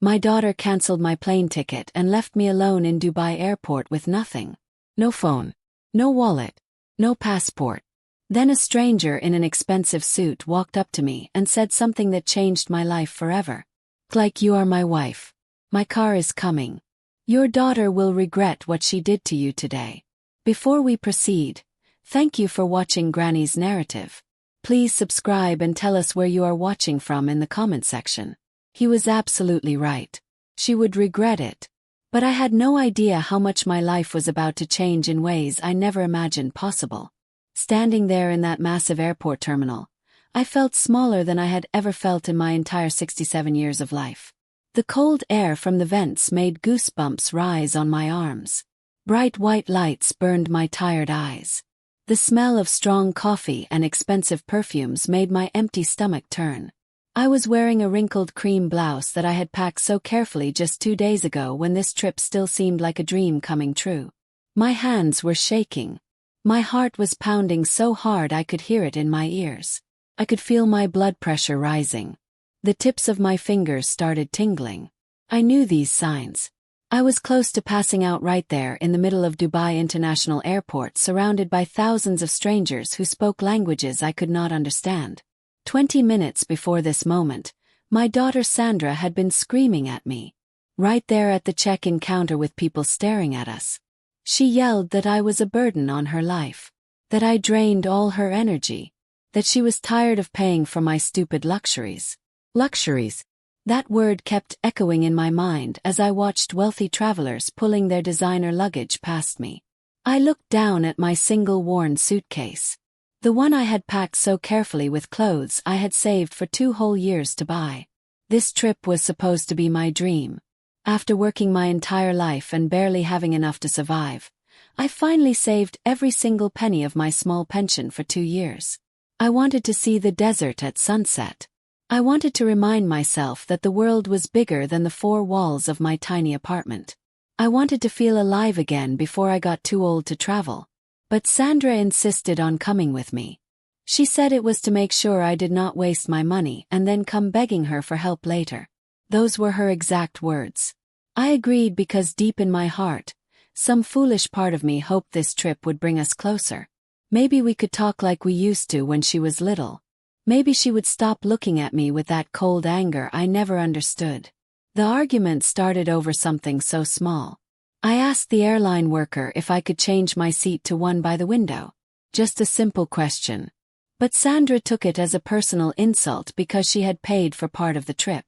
My daughter canceled my plane ticket and left me alone in Dubai airport with nothing. No phone. No wallet. No passport. Then a stranger in an expensive suit walked up to me and said something that changed my life forever. Like, you are my wife. My car is coming. Your daughter will regret what she did to you today. Before we proceed, thank you for watching Granny's narrative. Please subscribe and tell us where you are watching from in the comment section. He was absolutely right. She would regret it. But I had no idea how much my life was about to change in ways I never imagined possible. Standing there in that massive airport terminal, I felt smaller than I had ever felt in my entire 67 years of life. The cold air from the vents made goosebumps rise on my arms. Bright white lights burned my tired eyes. The smell of strong coffee and expensive perfumes made my empty stomach turn. I was wearing a wrinkled cream blouse that I had packed so carefully just 2 days ago when this trip still seemed like a dream coming true. My hands were shaking. My heart was pounding so hard I could hear it in my ears. I could feel my blood pressure rising. The tips of my fingers started tingling. I knew these signs. I was close to passing out right there in the middle of Dubai International Airport, surrounded by thousands of strangers who spoke languages I could not understand. 20 minutes before this moment, my daughter Sandra had been screaming at me. Right there at the check-in counter with people staring at us. She yelled that I was a burden on her life. That I drained all her energy. That she was tired of paying for my stupid luxuries. Luxuries. That word kept echoing in my mind as I watched wealthy travelers pulling their designer luggage past me. I looked down at my single worn suitcase. The one I had packed so carefully with clothes I had saved for 2 whole years to buy. This trip was supposed to be my dream. After working my entire life and barely having enough to survive, I finally saved every single penny of my small pension for 2 years. I wanted to see the desert at sunset. I wanted to remind myself that the world was bigger than the 4 walls of my tiny apartment. I wanted to feel alive again before I got too old to travel. But Sandra insisted on coming with me. She said it was to make sure I did not waste my money and then come begging her for help later. Those were her exact words. I agreed because deep in my heart, some foolish part of me hoped this trip would bring us closer. Maybe we could talk like we used to when she was little. Maybe she would stop looking at me with that cold anger I never understood. The argument started over something so small. I asked the airline worker if I could change my seat to one by the window. Just a simple question. But Sandra took it as a personal insult because she had paid for part of the trip.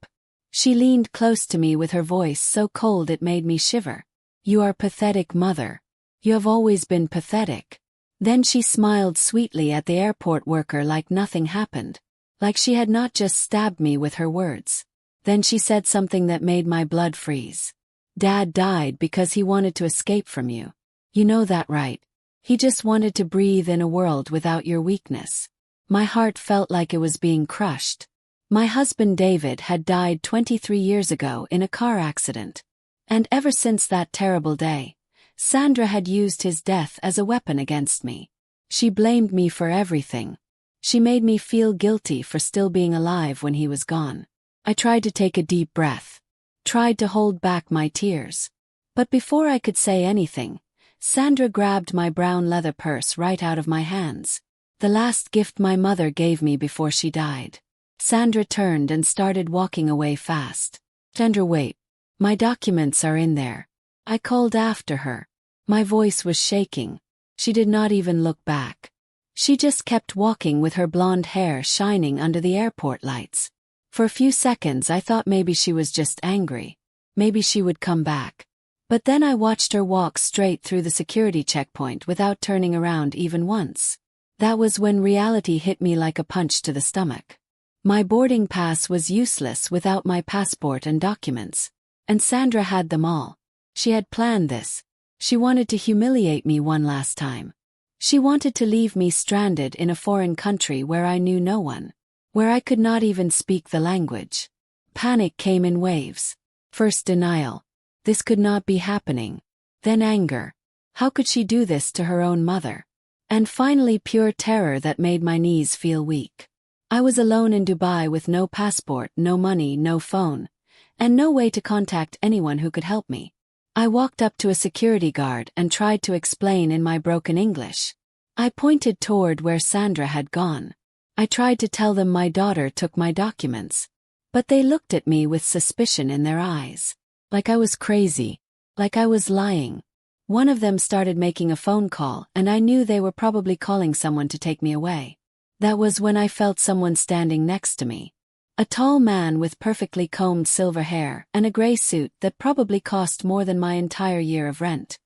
She leaned close to me with her voice so cold it made me shiver. You are pathetic, mother. You have always been pathetic. Then she smiled sweetly at the airport worker like nothing happened. Like she had not just stabbed me with her words. Then she said something that made my blood freeze. Dad died because he wanted to escape from you. You know that, right? He just wanted to breathe in a world without your weakness. My heart felt like it was being crushed. My husband David had died 23 years ago in a car accident. And ever since that terrible day, Sandra had used his death as a weapon against me. She blamed me for everything. She made me feel guilty for still being alive when he was gone. I tried to take a deep breath. Tried to hold back my tears. But before I could say anything, Sandra grabbed my brown leather purse right out of my hands. The last gift my mother gave me before she died. Sandra turned and started walking away fast. Sandra, wait. My documents are in there. I called after her. My voice was shaking. She did not even look back. She just kept walking with her blonde hair shining under the airport lights. For a few seconds I thought maybe she was just angry. Maybe she would come back. But then I watched her walk straight through the security checkpoint without turning around even once. That was when reality hit me like a punch to the stomach. My boarding pass was useless without my passport and documents. And Sandra had them all. She had planned this. She wanted to humiliate me one last time. She wanted to leave me stranded in a foreign country where I knew no one. Where I could not even speak the language. Panic came in waves. First denial. This could not be happening. Then anger. How could she do this to her own mother? And finally pure terror that made my knees feel weak. I was alone in Dubai with no passport, no money, no phone. and no way to contact anyone who could help me. I walked up to a security guard and tried to explain in my broken English. I pointed toward where Sandra had gone. I tried to tell them my daughter took my documents. But they looked at me with suspicion in their eyes. Like I was crazy. Like I was lying. One of them started making a phone call, and I knew they were probably calling someone to take me away. That was when I felt someone standing next to me. A tall man with perfectly combed silver hair and a gray suit that probably cost more than my entire year of rent.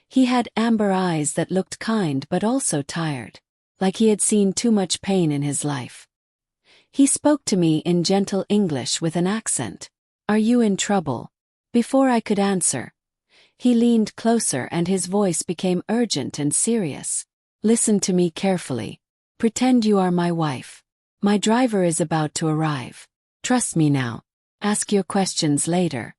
He had amber eyes that looked kind but also tired. Like he had seen too much pain in his life. He spoke to me in gentle English with an accent. "Are you in trouble?" Before I could answer, he leaned closer and his voice became urgent and serious. "Listen to me carefully. Pretend you are my wife. My driver is about to arrive. Trust me now. Ask your questions later."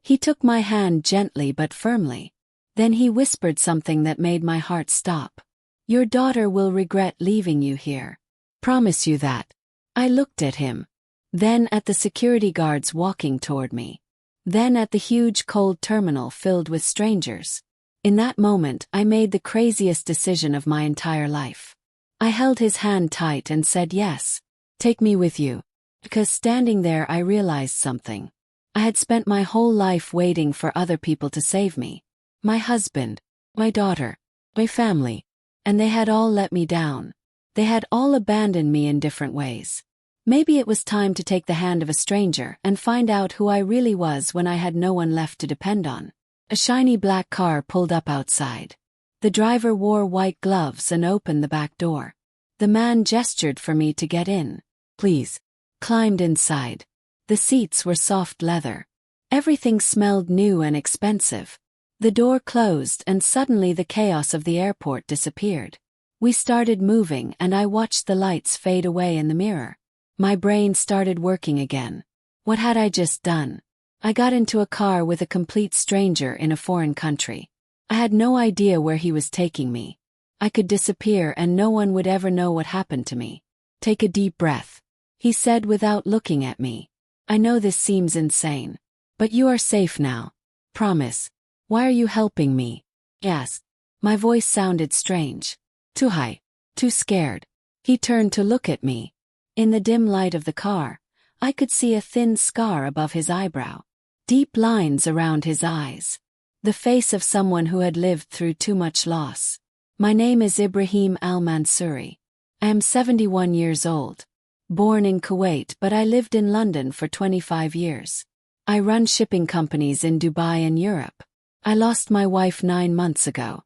He took my hand gently but firmly. Then he whispered something that made my heart stop. "Your daughter will regret leaving you here. Promise you that." I looked at him. Then at the security guards walking toward me. Then at the huge cold terminal filled with strangers. In that moment, I made the craziest decision of my entire life. I held his hand tight and said yes. "Take me with you." Because standing there I realized something. I had spent my whole life waiting for other people to save me. My husband, my daughter, my family. And they had all let me down. They had all abandoned me in different ways. Maybe it was time to take the hand of a stranger and find out who I really was when I had no one left to depend on. A shiny black car pulled up outside. The driver wore white gloves and opened the back door. The man gestured for me to get in. "Please." Climbed inside. The seats were soft leather. Everything smelled new and expensive. The door closed and suddenly the chaos of the airport disappeared. We started moving and I watched the lights fade away in the mirror. My brain started working again. What had I just done? I got into a car with a complete stranger in a foreign country. I had no idea where he was taking me. I could disappear and no one would ever know what happened to me. "Take a deep breath," he said without looking at me. "I know this seems insane. But you are safe now. Promise. Why are you helping me?" Yes. My voice sounded strange. Too high. Too scared. He turned to look at me. In the dim light of the car, I could see a thin scar above his eyebrow. Deep lines around his eyes. The face of someone who had lived through too much loss. "My name is Ibrahim Al-Mansouri. I am 71 years old. Born in Kuwait, but I lived in London for 25 years. I run shipping companies in Dubai and Europe. I lost my wife 9 months ago."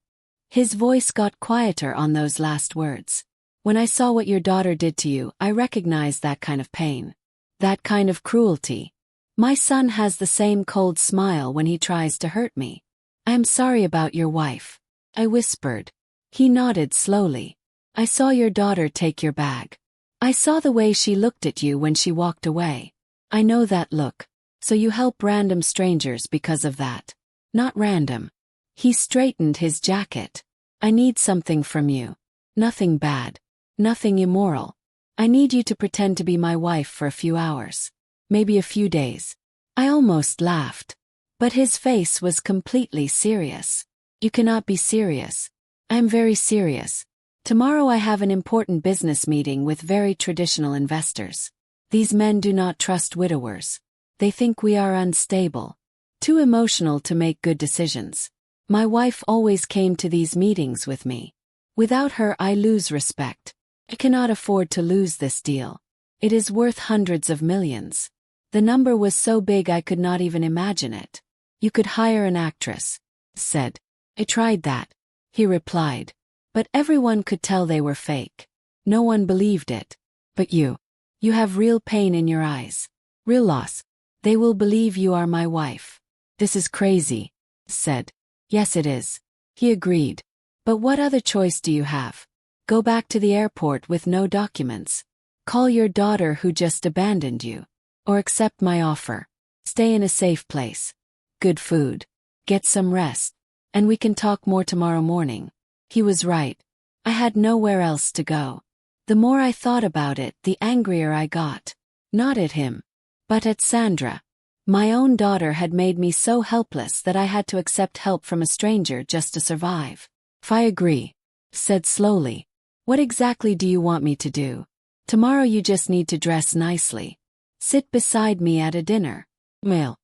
His voice got quieter on those last words. "When I saw what your daughter did to you, I recognized that kind of pain. That kind of cruelty. My son has the same cold smile when he tries to hurt me. I am sorry about your wife," I whispered. He nodded slowly. "I saw your daughter take your bag. I saw the way she looked at you when she walked away. I know that look. So you help random strangers because of that." "Not random." He straightened his jacket. "I need something from you. Nothing bad. Nothing immoral. I need you to pretend to be my wife for a few hours. Maybe a few days." I almost laughed. But his face was completely serious. "You cannot be serious." "I am very serious. Tomorrow I have an important business meeting with very traditional investors. These men do not trust widowers. They think we are unstable. Too emotional to make good decisions. My wife always came to these meetings with me. Without her I lose respect. I cannot afford to lose this deal. It is worth hundreds of millions." The number was so big I could not even imagine it. "You could hire an actress," said. "I tried that," he replied. "But everyone could tell they were fake. No one believed it. But you have real pain in your eyes. Real loss. They will believe you are my wife." "This is crazy," said. "Yes, it is," he agreed. "But what other choice do you have? Go back to the airport with no documents. Call your daughter who just abandoned you. Or accept my offer. Stay in a safe place. Good food. Get some rest. And we can talk more tomorrow morning." He was right. I had nowhere else to go. The more I thought about it, the angrier I got. Not at him. But at Sandra, my own daughter had made me so helpless that I had to accept help from a stranger just to survive. I agree, said slowly. What exactly do you want me to do? Tomorrow you just need to dress nicely. Sit beside me at a dinner. Meal.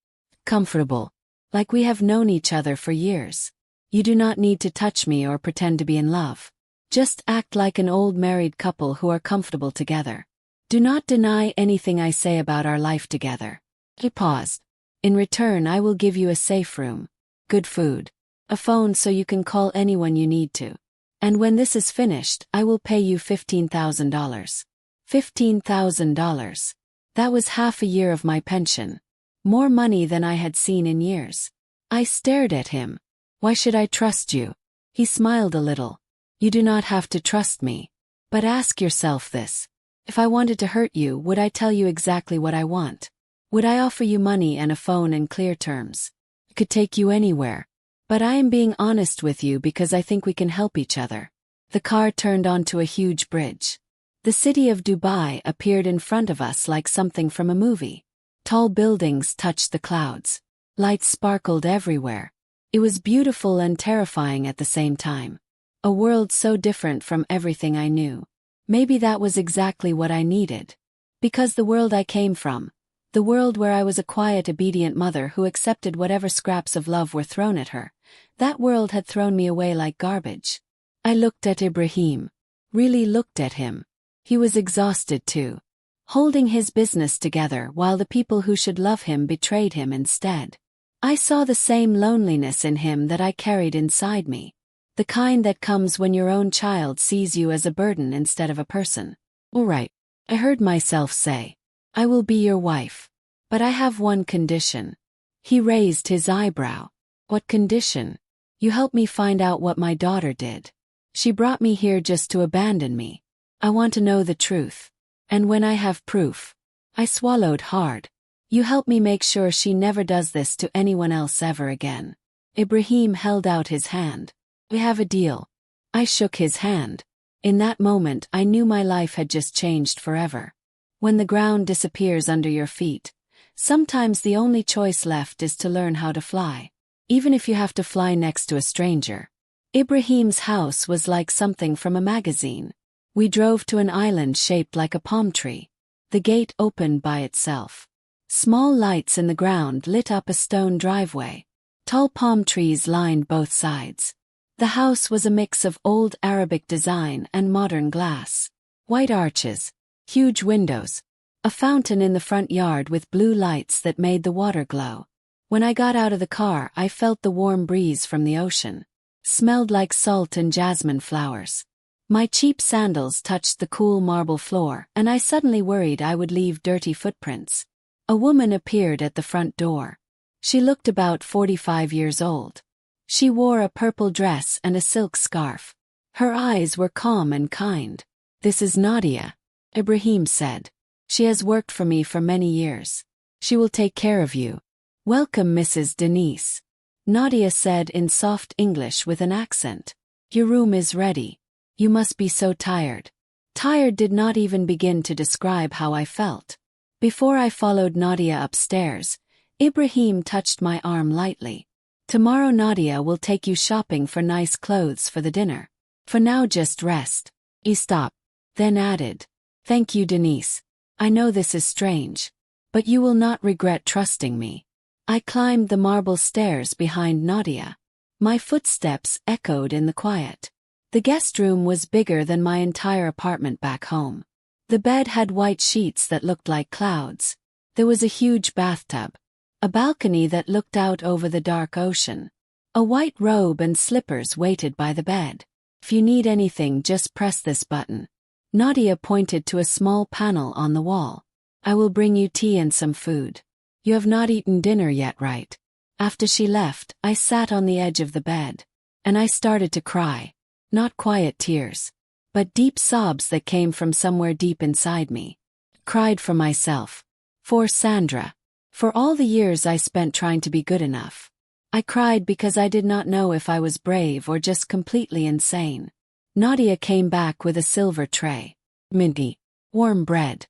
Comfortable. Like we have known each other for years. You do not need to touch me or pretend to be in love. Just act like an old married couple who are comfortable together. Do not deny anything I say about our life together. He paused. In return, I will give you a safe room, good food, a phone so you can call anyone you need to. And when this is finished, I will pay you $15,000. $15,000. That was half a year of my pension. More money than I had seen in years. I stared at him. Why should I trust you? He smiled a little. You do not have to trust me. But ask yourself this. If I wanted to hurt you, would I tell you exactly what I want? Would I offer you money and a phone in clear terms? I could take you anywhere. But I am being honest with you because I think we can help each other. The car turned onto a huge bridge. The city of Dubai appeared in front of us like something from a movie. Tall buildings touched the clouds. Lights sparkled everywhere. It was beautiful and terrifying at the same time. A world so different from everything I knew. Maybe that was exactly what I needed. Because the world I came from, the world where I was a quiet, obedient mother who accepted whatever scraps of love were thrown at her, that world had thrown me away like garbage. I looked at Ibrahim. Really looked at him. He was exhausted too. Holding his business together while the people who should love him betrayed him instead. I saw the same loneliness in him that I carried inside me. The kind that comes when your own child sees you as a burden instead of a person. All right, I heard myself say. I will be your wife. But I have one condition. He raised his eyebrow. What condition? You help me find out what my daughter did. She brought me here just to abandon me. I want to know the truth. And when I have proof. I swallowed hard. You help me make sure she never does this to anyone else ever again. Ibrahim held out his hand. We have a deal. I shook his hand. In that moment I knew my life had just changed forever. When the ground disappears under your feet, sometimes the only choice left is to learn how to fly. Even if you have to fly next to a stranger. Ibrahim's house was like something from a magazine. We drove to an island shaped like a palm tree. The gate opened by itself. Small lights in the ground lit up a stone driveway. Tall palm trees lined both sides. The house was a mix of old Arabic design and modern glass. White arches, huge windows, a fountain in the front yard with blue lights that made the water glow. When I got out of the car, I felt the warm breeze from the ocean. Smelled like salt and jasmine flowers. My cheap sandals touched the cool marble floor, and I suddenly worried I would leave dirty footprints. A woman appeared at the front door. She looked about 45 years old. She wore a purple dress and a silk scarf. Her eyes were calm and kind. This is Nadia, Ibrahim said. She has worked for me for many years. She will take care of you. Welcome, Mrs. Denise. Nadia said in soft English with an accent. Your room is ready. You must be so tired. Tired did not even begin to describe how I felt. Before I followed Nadia upstairs, Ibrahim touched my arm lightly. Tomorrow Nadia will take you shopping for nice clothes for the dinner. For now just rest. He stopped, then added, Thank you, Denise. I know this is strange. But you will not regret trusting me. I climbed the marble stairs behind Nadia. My footsteps echoed in the quiet. The guest room was bigger than my entire apartment back home. The bed had white sheets that looked like clouds. There was a huge bathtub. A balcony that looked out over the dark ocean. A white robe and slippers waited by the bed. If you need anything, just press this button. Nadia pointed to a small panel on the wall. I will bring you tea and some food. You have not eaten dinner yet, right? After she left, I sat on the edge of the bed. And I started to cry. Not quiet tears, but deep sobs that came from somewhere deep inside me. Cried for myself. For Sandra. For all the years I spent trying to be good enough. I cried because I did not know if I was brave or just completely insane. Nadia came back with a silver tray. Minty. Warm bread.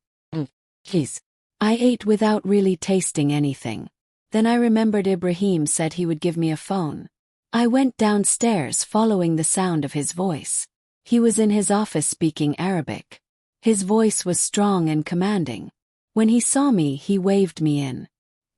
Please. I ate without really tasting anything. Then I remembered Ibrahim said he would give me a phone. I went downstairs following the sound of his voice. He was in his office speaking Arabic. His voice was strong and commanding. When he saw me, he waved me in.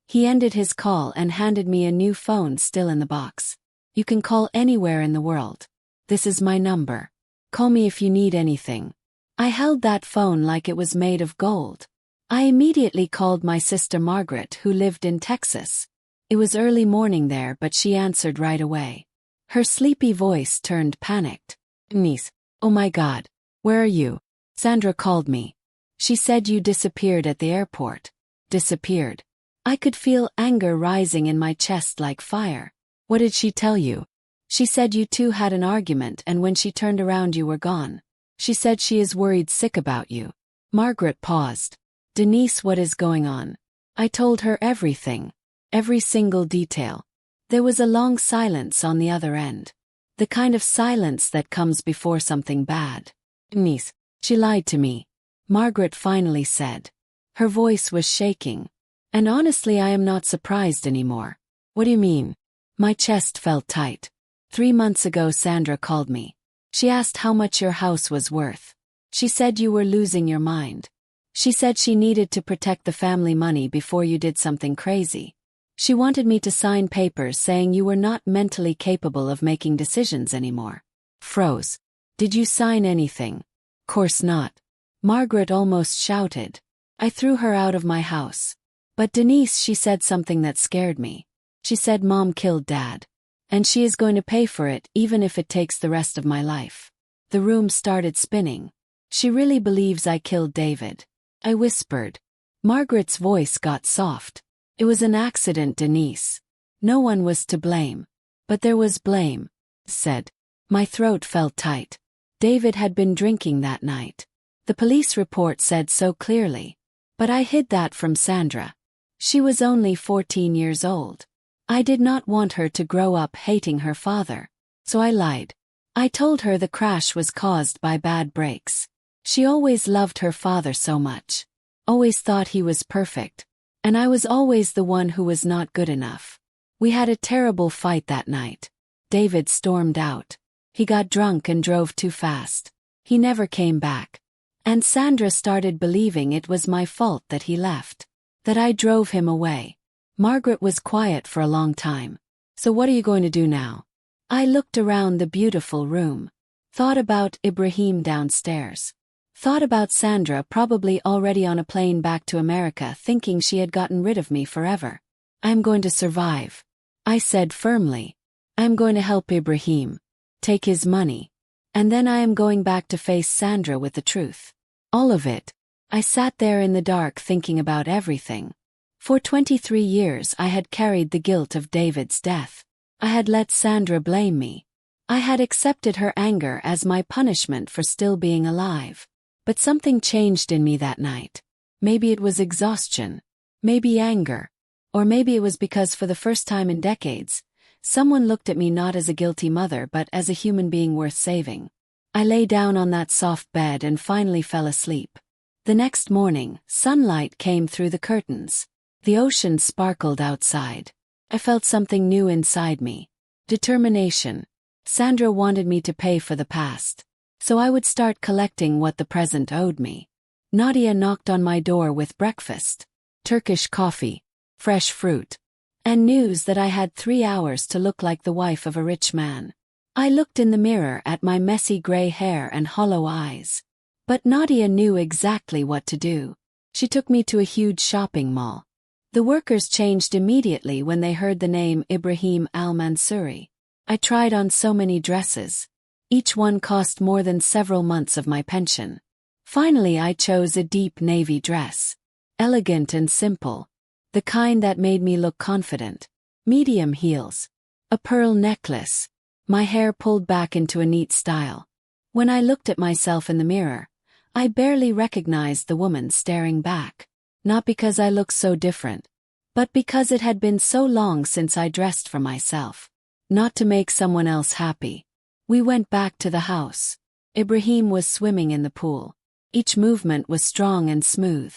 He ended his call and handed me a new phone still in the box. You can call anywhere in the world. This is my number. Call me if you need anything. I held that phone like it was made of gold. I immediately called my sister Margaret, who lived in Texas. It was early morning there, but she answered right away. Her sleepy voice turned panicked. Niece, oh my God, where are you? Sandra called me. She said you disappeared at the airport. Disappeared. I could feel anger rising in my chest like fire. What did she tell you? She said you two had an argument and when she turned around you were gone. She said she is worried sick about you. Margaret paused. Denise, what is going on? I told her everything. Every single detail. There was a long silence on the other end. The kind of silence that comes before something bad. Denise, she lied to me. Margaret finally said. Her voice was shaking. And honestly, I am not surprised anymore. What do you mean? My chest felt tight. 3 months ago, Sandra called me. She asked how much your house was worth. She said you were losing your mind. She said she needed to protect the family money before you did something crazy. She wanted me to sign papers saying you were not mentally capable of making decisions anymore. Froze. Did you sign anything? Course not. Margaret almost shouted. I threw her out of my house. But Denise, she said something that scared me. She said Mom killed Dad. And she is going to pay for it even if it takes the rest of my life. The room started spinning. She really believes I killed David. I whispered. Margaret's voice got soft. It was an accident, Denise. No one was to blame. But there was blame, said. My throat felt tight. David had been drinking that night. The police report said so clearly. But I hid that from Sandra. She was only 14 years old. I did not want her to grow up hating her father. So I lied. I told her the crash was caused by bad brakes. She always loved her father so much. Always thought he was perfect. And I was always the one who was not good enough. We had a terrible fight that night. David stormed out. He got drunk and drove too fast. He never came back. And Sandra started believing it was my fault that he left. That I drove him away. Margaret was quiet for a long time. So what are you going to do now? I looked around the beautiful room. Thought about Ibrahim downstairs. Thought about Sandra probably already on a plane back to America thinking she had gotten rid of me forever. I'm going to survive. I said firmly. I'm going to help Ibrahim. Take his money. And then I am going back to face Sandra with the truth. All of it. I sat there in the dark thinking about everything. For 23 years I had carried the guilt of David's death. I had let Sandra blame me. I had accepted her anger as my punishment for still being alive. But something changed in me that night. Maybe it was exhaustion. Maybe anger. Or maybe it was because for the first time in decades, someone looked at me not as a guilty mother but as a human being worth saving. I lay down on that soft bed and finally fell asleep. The next morning, sunlight came through the curtains. The ocean sparkled outside. I felt something new inside me. Determination. Sandra wanted me to pay for the past. So I would start collecting what the present owed me. Nadia knocked on my door with breakfast. Turkish coffee. Fresh fruit. And news that I had 3 hours to look like the wife of a rich man. I looked in the mirror at my messy gray hair and hollow eyes. But Nadia knew exactly what to do. She took me to a huge shopping mall. The workers changed immediately when they heard the name Ibrahim al-Mansouri. I tried on so many dresses. Each one cost more than several months of my pension. Finally I chose a deep navy dress. Elegant and simple. The kind that made me look confident. Medium heels. A pearl necklace. My hair pulled back into a neat style. When I looked at myself in the mirror, I barely recognized the woman staring back. Not because I looked so different, but because it had been so long since I dressed for myself. Not to make someone else happy. We went back to the house. Ibrahim was swimming in the pool. Each movement was strong and smooth.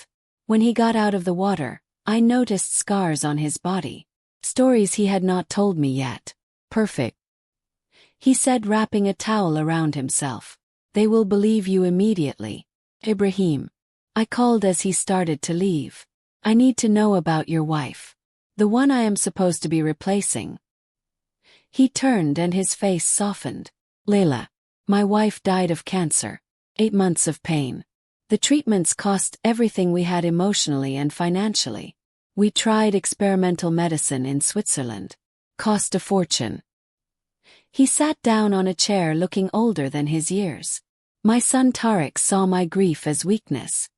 When he got out of the water, I noticed scars on his body. Stories he had not told me yet. Perfect, he said, wrapping a towel around himself. They will believe you immediately. Ibrahim. I called as he started to leave. I need to know about your wife. The one I am supposed to be replacing. He turned and his face softened. Layla. My wife died of cancer. 8 months of pain. The treatments cost everything we had emotionally and financially. We tried experimental medicine in Switzerland. Cost a fortune. He sat down on a chair looking older than his years. My son Tariq saw my grief as weakness.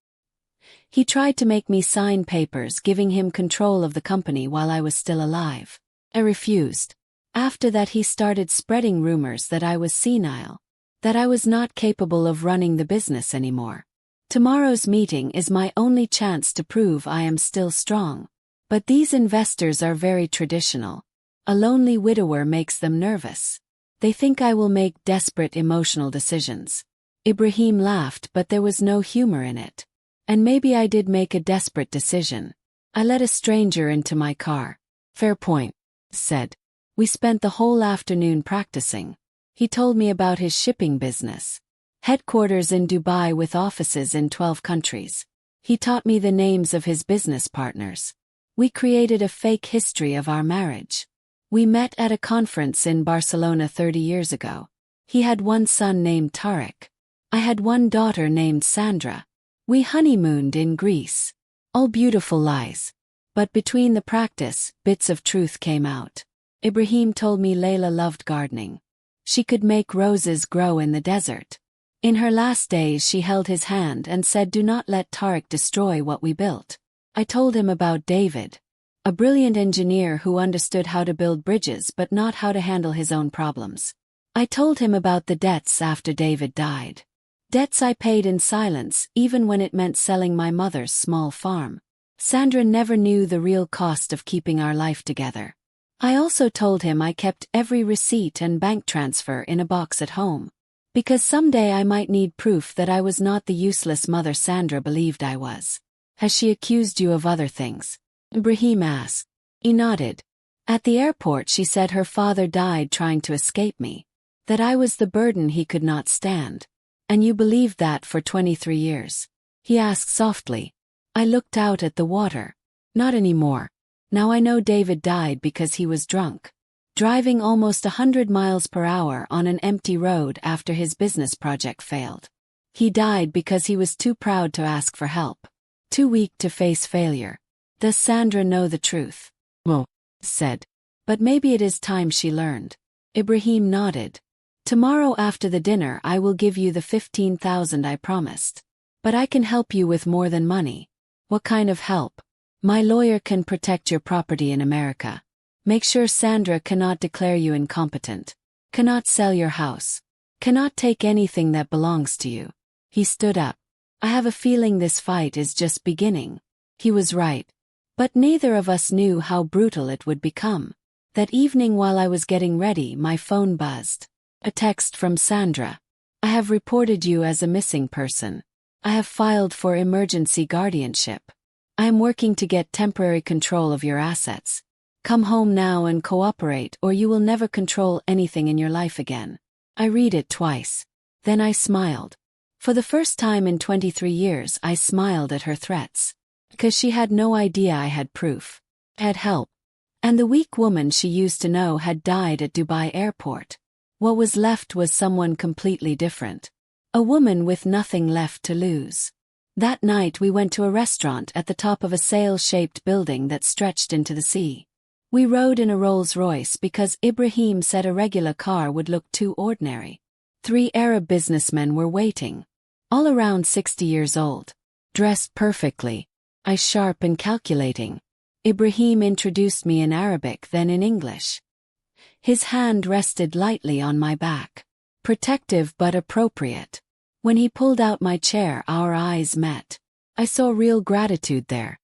He tried to make me sign papers giving him control of the company while I was still alive. I refused. After that he started spreading rumors that I was senile, that I was not capable of running the business anymore. Tomorrow's meeting is my only chance to prove I am still strong. But these investors are very traditional. A lonely widower makes them nervous. They think I will make desperate emotional decisions. Ibrahim laughed, but there was no humor in it. And maybe I did make a desperate decision. I let a stranger into my car. Fair point, said. We spent the whole afternoon practicing. He told me about his shipping business. Headquarters in Dubai with offices in 12 countries. He taught me the names of his business partners. We created a fake history of our marriage. We met at a conference in Barcelona 30 years ago. He had one son named Tariq. I had one daughter named Sandra. We honeymooned in Greece. All beautiful lies. But between the practice, bits of truth came out. Ibrahim told me Layla loved gardening. She could make roses grow in the desert. In her last days she held his hand and said, "Do not let Tariq destroy what we built." I told him about David, a brilliant engineer who understood how to build bridges but not how to handle his own problems. I told him about the debts after David died. Debts I paid in silence, even when it meant selling my mother's small farm. Sandra never knew the real cost of keeping our life together. I also told him I kept every receipt and bank transfer in a box at home. Because someday I might need proof that I was not the useless mother Sandra believed I was. Has she accused you of other things? Ibrahim asked. He nodded. At the airport she said her father died trying to escape me. That I was the burden he could not stand. And you believed that for 23 years? He asked softly. I looked out at the water. Not anymore. Now I know David died because he was drunk. Driving almost 100 miles per hour on an empty road after his business project failed. He died because he was too proud to ask for help. Too weak to face failure. Does Sandra know the truth? Mo said. But maybe it is time she learned. Ibrahim nodded. Tomorrow after the dinner I will give you the 15,000 I promised. But I can help you with more than money. What kind of help? My lawyer can protect your property in America. Make sure Sandra cannot declare you incompetent. Cannot sell your house. Cannot take anything that belongs to you. He stood up. I have a feeling this fight is just beginning. He was right. But neither of us knew how brutal it would become. That evening while I was getting ready, my phone buzzed. A text from Sandra. I have reported you as a missing person. I have filed for emergency guardianship. I am working to get temporary control of your assets. Come home now and cooperate or you will never control anything in your life again. I read it twice. Then I smiled. For the first time in 23 years I smiled at her threats. Because she had no idea I had proof. Had help. And the weak woman she used to know had died at Dubai airport. What was left was someone completely different. A woman with nothing left to lose. That night we went to a restaurant at the top of a sail-shaped building that stretched into the sea. We rode in a Rolls-Royce because Ibrahim said a regular car would look too ordinary. 3 Arab businessmen were waiting. All around 60 years old. Dressed perfectly. I sharp and calculating. Ibrahim introduced me in Arabic then in English. His hand rested lightly on my back. Protective but appropriate. When he pulled out my chair our eyes met. I saw real gratitude there.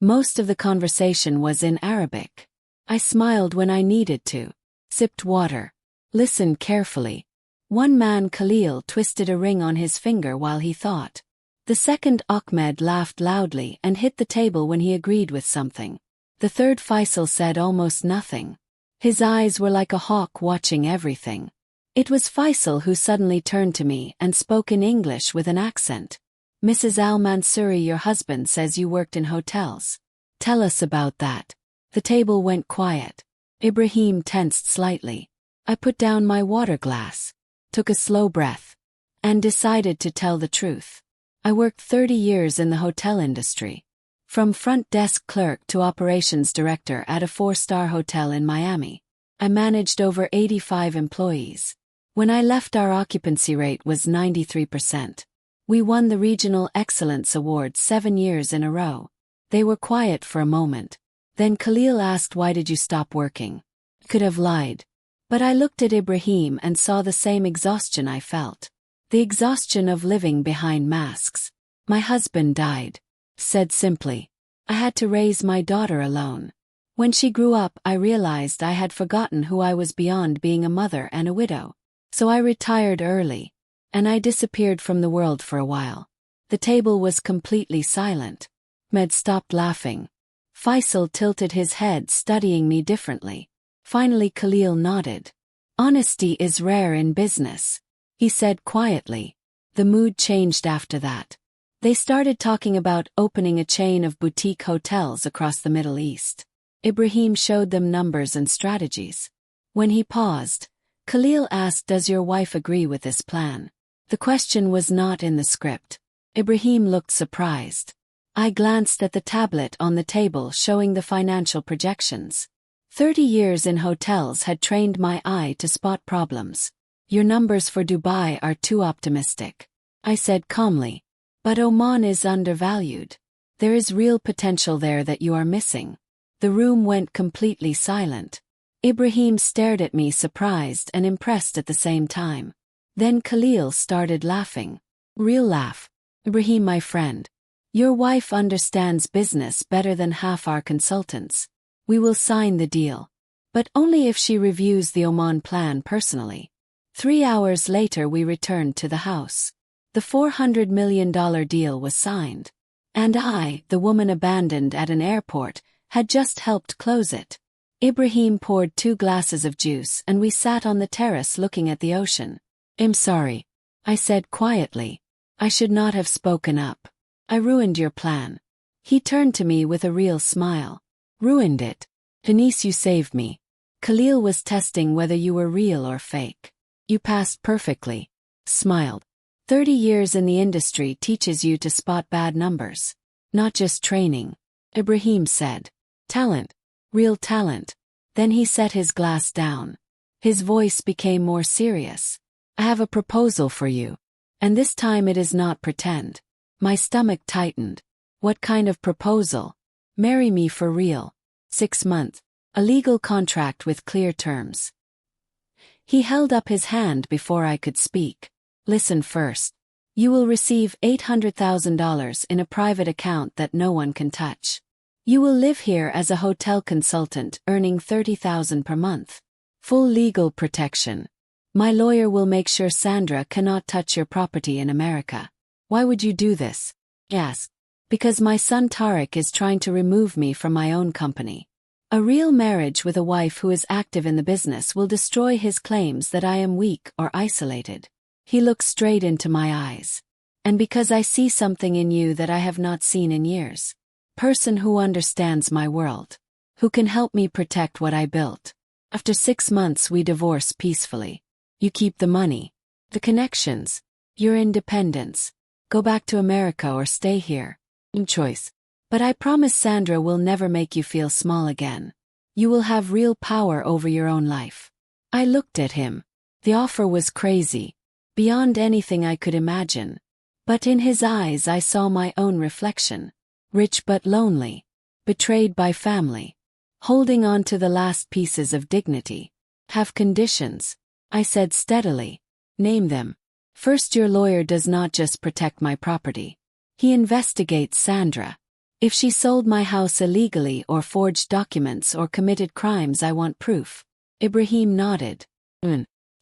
Most of the conversation was in Arabic. I smiled when I needed to. Sipped water. Listened carefully. One man, Khalil, twisted a ring on his finger while he thought. The second Ahmed laughed loudly and hit the table when he agreed with something. The third Faisal said almost nothing. His eyes were like a hawk watching everything. It was Faisal who suddenly turned to me and spoke in English with an accent. "Mrs. Al-Mansuri, your husband says you worked in hotels. Tell us about that." The table went quiet. Ibrahim tensed slightly. I put down my water glass, took a slow breath, and decided to tell the truth. I worked 30 years in the hotel industry. From front desk clerk to operations director at a 4-star hotel in Miami. I managed over 85 employees. When I left, our occupancy rate was 93%. We won the Regional Excellence Award 7 years in a row. They were quiet for a moment. Then Khalil asked, "Why did you stop working?" Could have lied. But I looked at Ibrahim and saw the same exhaustion I felt. The exhaustion of living behind masks. "My husband died," said simply. "I had to raise my daughter alone. When she grew up, I realized I had forgotten who I was beyond being a mother and a widow. So I retired early. And I disappeared from the world for a while." The table was completely silent. Ahmed stopped laughing. Faisal tilted his head, studying me differently. Finally Khalil nodded. "Honesty is rare in business," he said quietly. The mood changed after that. They started talking about opening a chain of boutique hotels across the Middle East. Ibrahim showed them numbers and strategies. When he paused, Khalil asked, "Does your wife agree with this plan?" The question was not in the script. Ibrahim looked surprised. I glanced at the tablet on the table showing the financial projections. 30 years in hotels had trained my eye to spot problems. "Your numbers for Dubai are too optimistic," I said calmly. "But Oman is undervalued. There is real potential there that you are missing." The room went completely silent. Ibrahim stared at me, surprised and impressed at the same time. Then Khalil started laughing. Real laugh. "Ibrahim, my friend, your wife understands business better than half our consultants. We will sign the deal. But only if she reviews the Oman plan personally." 3 hours later we returned to the house. The $400 million deal was signed. And I, the woman abandoned at an airport, had just helped close it. Ibrahim poured 2 glasses of juice and we sat on the terrace looking at the ocean. "I'm sorry," I said quietly. "I should not have spoken up. I ruined your plan." He turned to me with a real smile. "Ruined it? Denise, you saved me. Khalil was testing whether you were real or fake. You passed perfectly." Smiled. 30 years in the industry teaches you to spot bad numbers. Not just training. Ibrahim said. "Talent. Real talent." Then he set his glass down. His voice became more serious. "I have a proposal for you. And this time it is not pretend." My stomach tightened. "What kind of proposal?" "Marry me for real. 6 months. A legal contract with clear terms." He held up his hand before I could speak. "Listen first. You will receive $800,000 in a private account that no one can touch. You will live here as a hotel consultant earning $30,000 per month. Full legal protection. My lawyer will make sure Sandra cannot touch your property in America." "Why would you do this?" "Yes. Because my son Tariq is trying to remove me from my own company. A real marriage with a wife who is active in the business will destroy his claims that I am weak or isolated." He looked straight into my eyes. "And because I see something in you that I have not seen in years. Person who understands my world. Who can help me protect what I built. After 6 months we divorce peacefully. You keep the money. The connections. Your independence. Go back to America or stay here. Choice. But I promise Sandra will never make you feel small again. You will have real power over your own life." I looked at him. The offer was crazy. Beyond anything I could imagine. But in his eyes I saw my own reflection. Rich but lonely. Betrayed by family. Holding on to the last pieces of dignity. "Have conditions," I said steadily. "Name them. First, your lawyer does not just protect my property. He investigates Sandra. If she sold my house illegally or forged documents or committed crimes, I want proof." Ibrahim nodded.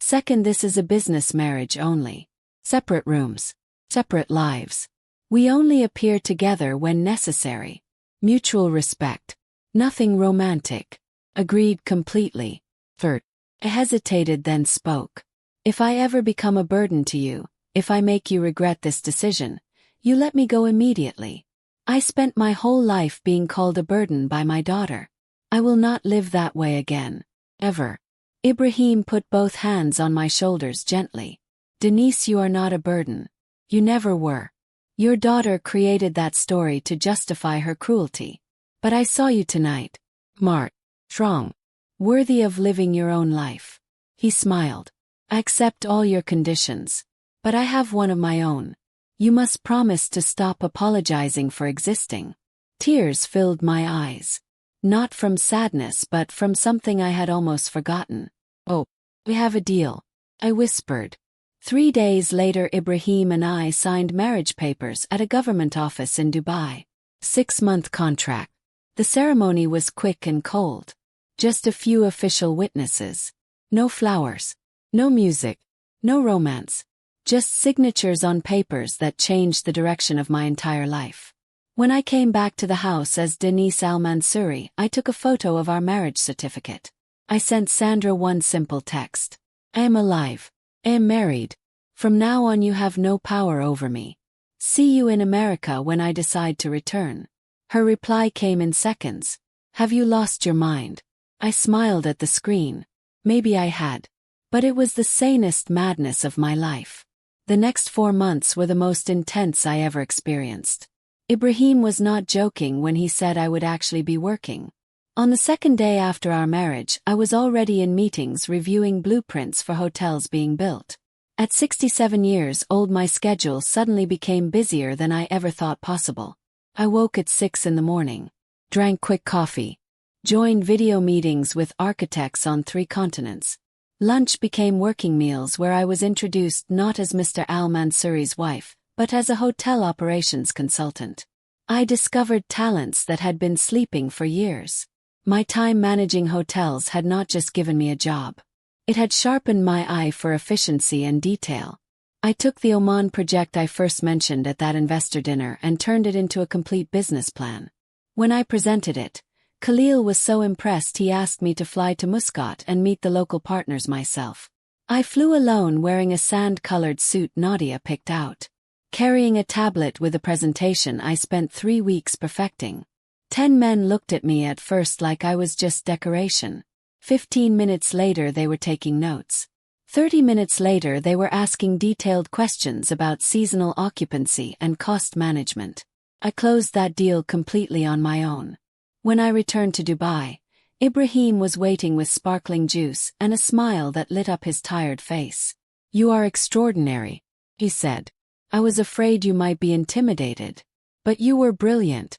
Second, this is a business marriage only. Separate rooms. Separate lives. We only appear together when necessary. Mutual respect. Nothing romantic. Agreed completely. Third. I hesitated then spoke. If I ever become a burden to you, if I make you regret this decision, you let me go immediately. I spent my whole life being called a burden by my daughter. I will not live that way again. Ever. Ibrahim put both hands on my shoulders gently. Denise, you are not a burden. You never were. Your daughter created that story to justify her cruelty. But I saw you tonight. Smart. Strong. Worthy of living your own life. He smiled. I accept all your conditions. But I have one of my own. You must promise to stop apologizing for existing. Tears filled my eyes. Not from sadness but from something I had almost forgotten. Oh, we have a deal, I whispered. 3 days later Ibrahim and I signed marriage papers at a government office in Dubai. 6-month contract. The ceremony was quick and cold. Just a few official witnesses. No flowers. No music. No romance. Just signatures on papers that changed the direction of my entire life. When I came back to the house as Denise Al-Mansouri, I took a photo of our marriage certificate. I sent Sandra one simple text. I am alive. I am married. From now on you have no power over me. See you in America when I decide to return. Her reply came in seconds. Have you lost your mind? I smiled at the screen. Maybe I had. But it was the sanest madness of my life. The next 4 months were the most intense I ever experienced. Ibrahim was not joking when he said I would actually be working. On the second day after our marriage, I was already in meetings reviewing blueprints for hotels being built. At 67 years old, my schedule suddenly became busier than I ever thought possible. I woke at 6 in the morning, drank quick coffee, joined video meetings with architects on 3 continents. Lunch became working meals where I was introduced not as Mr. Al-Mansouri's wife, but as a hotel operations consultant. I discovered talents that had been sleeping for years. My time managing hotels had not just given me a job. It had sharpened my eye for efficiency and detail. I took the Oman project I first mentioned at that investor dinner and turned it into a complete business plan. When I presented it, Khalil was so impressed he asked me to fly to Muscat and meet the local partners myself. I flew alone wearing a sand-colored suit Nadia picked out. Carrying a tablet with a presentation I spent 3 weeks perfecting. 10 men looked at me at first like I was just decoration. 15 minutes later they were taking notes. 30 minutes later they were asking detailed questions about seasonal occupancy and cost management. I closed that deal completely on my own. When I returned to Dubai, Ibrahim was waiting with sparkling juice and a smile that lit up his tired face. You are extraordinary, he said. I was afraid you might be intimidated. But you were brilliant.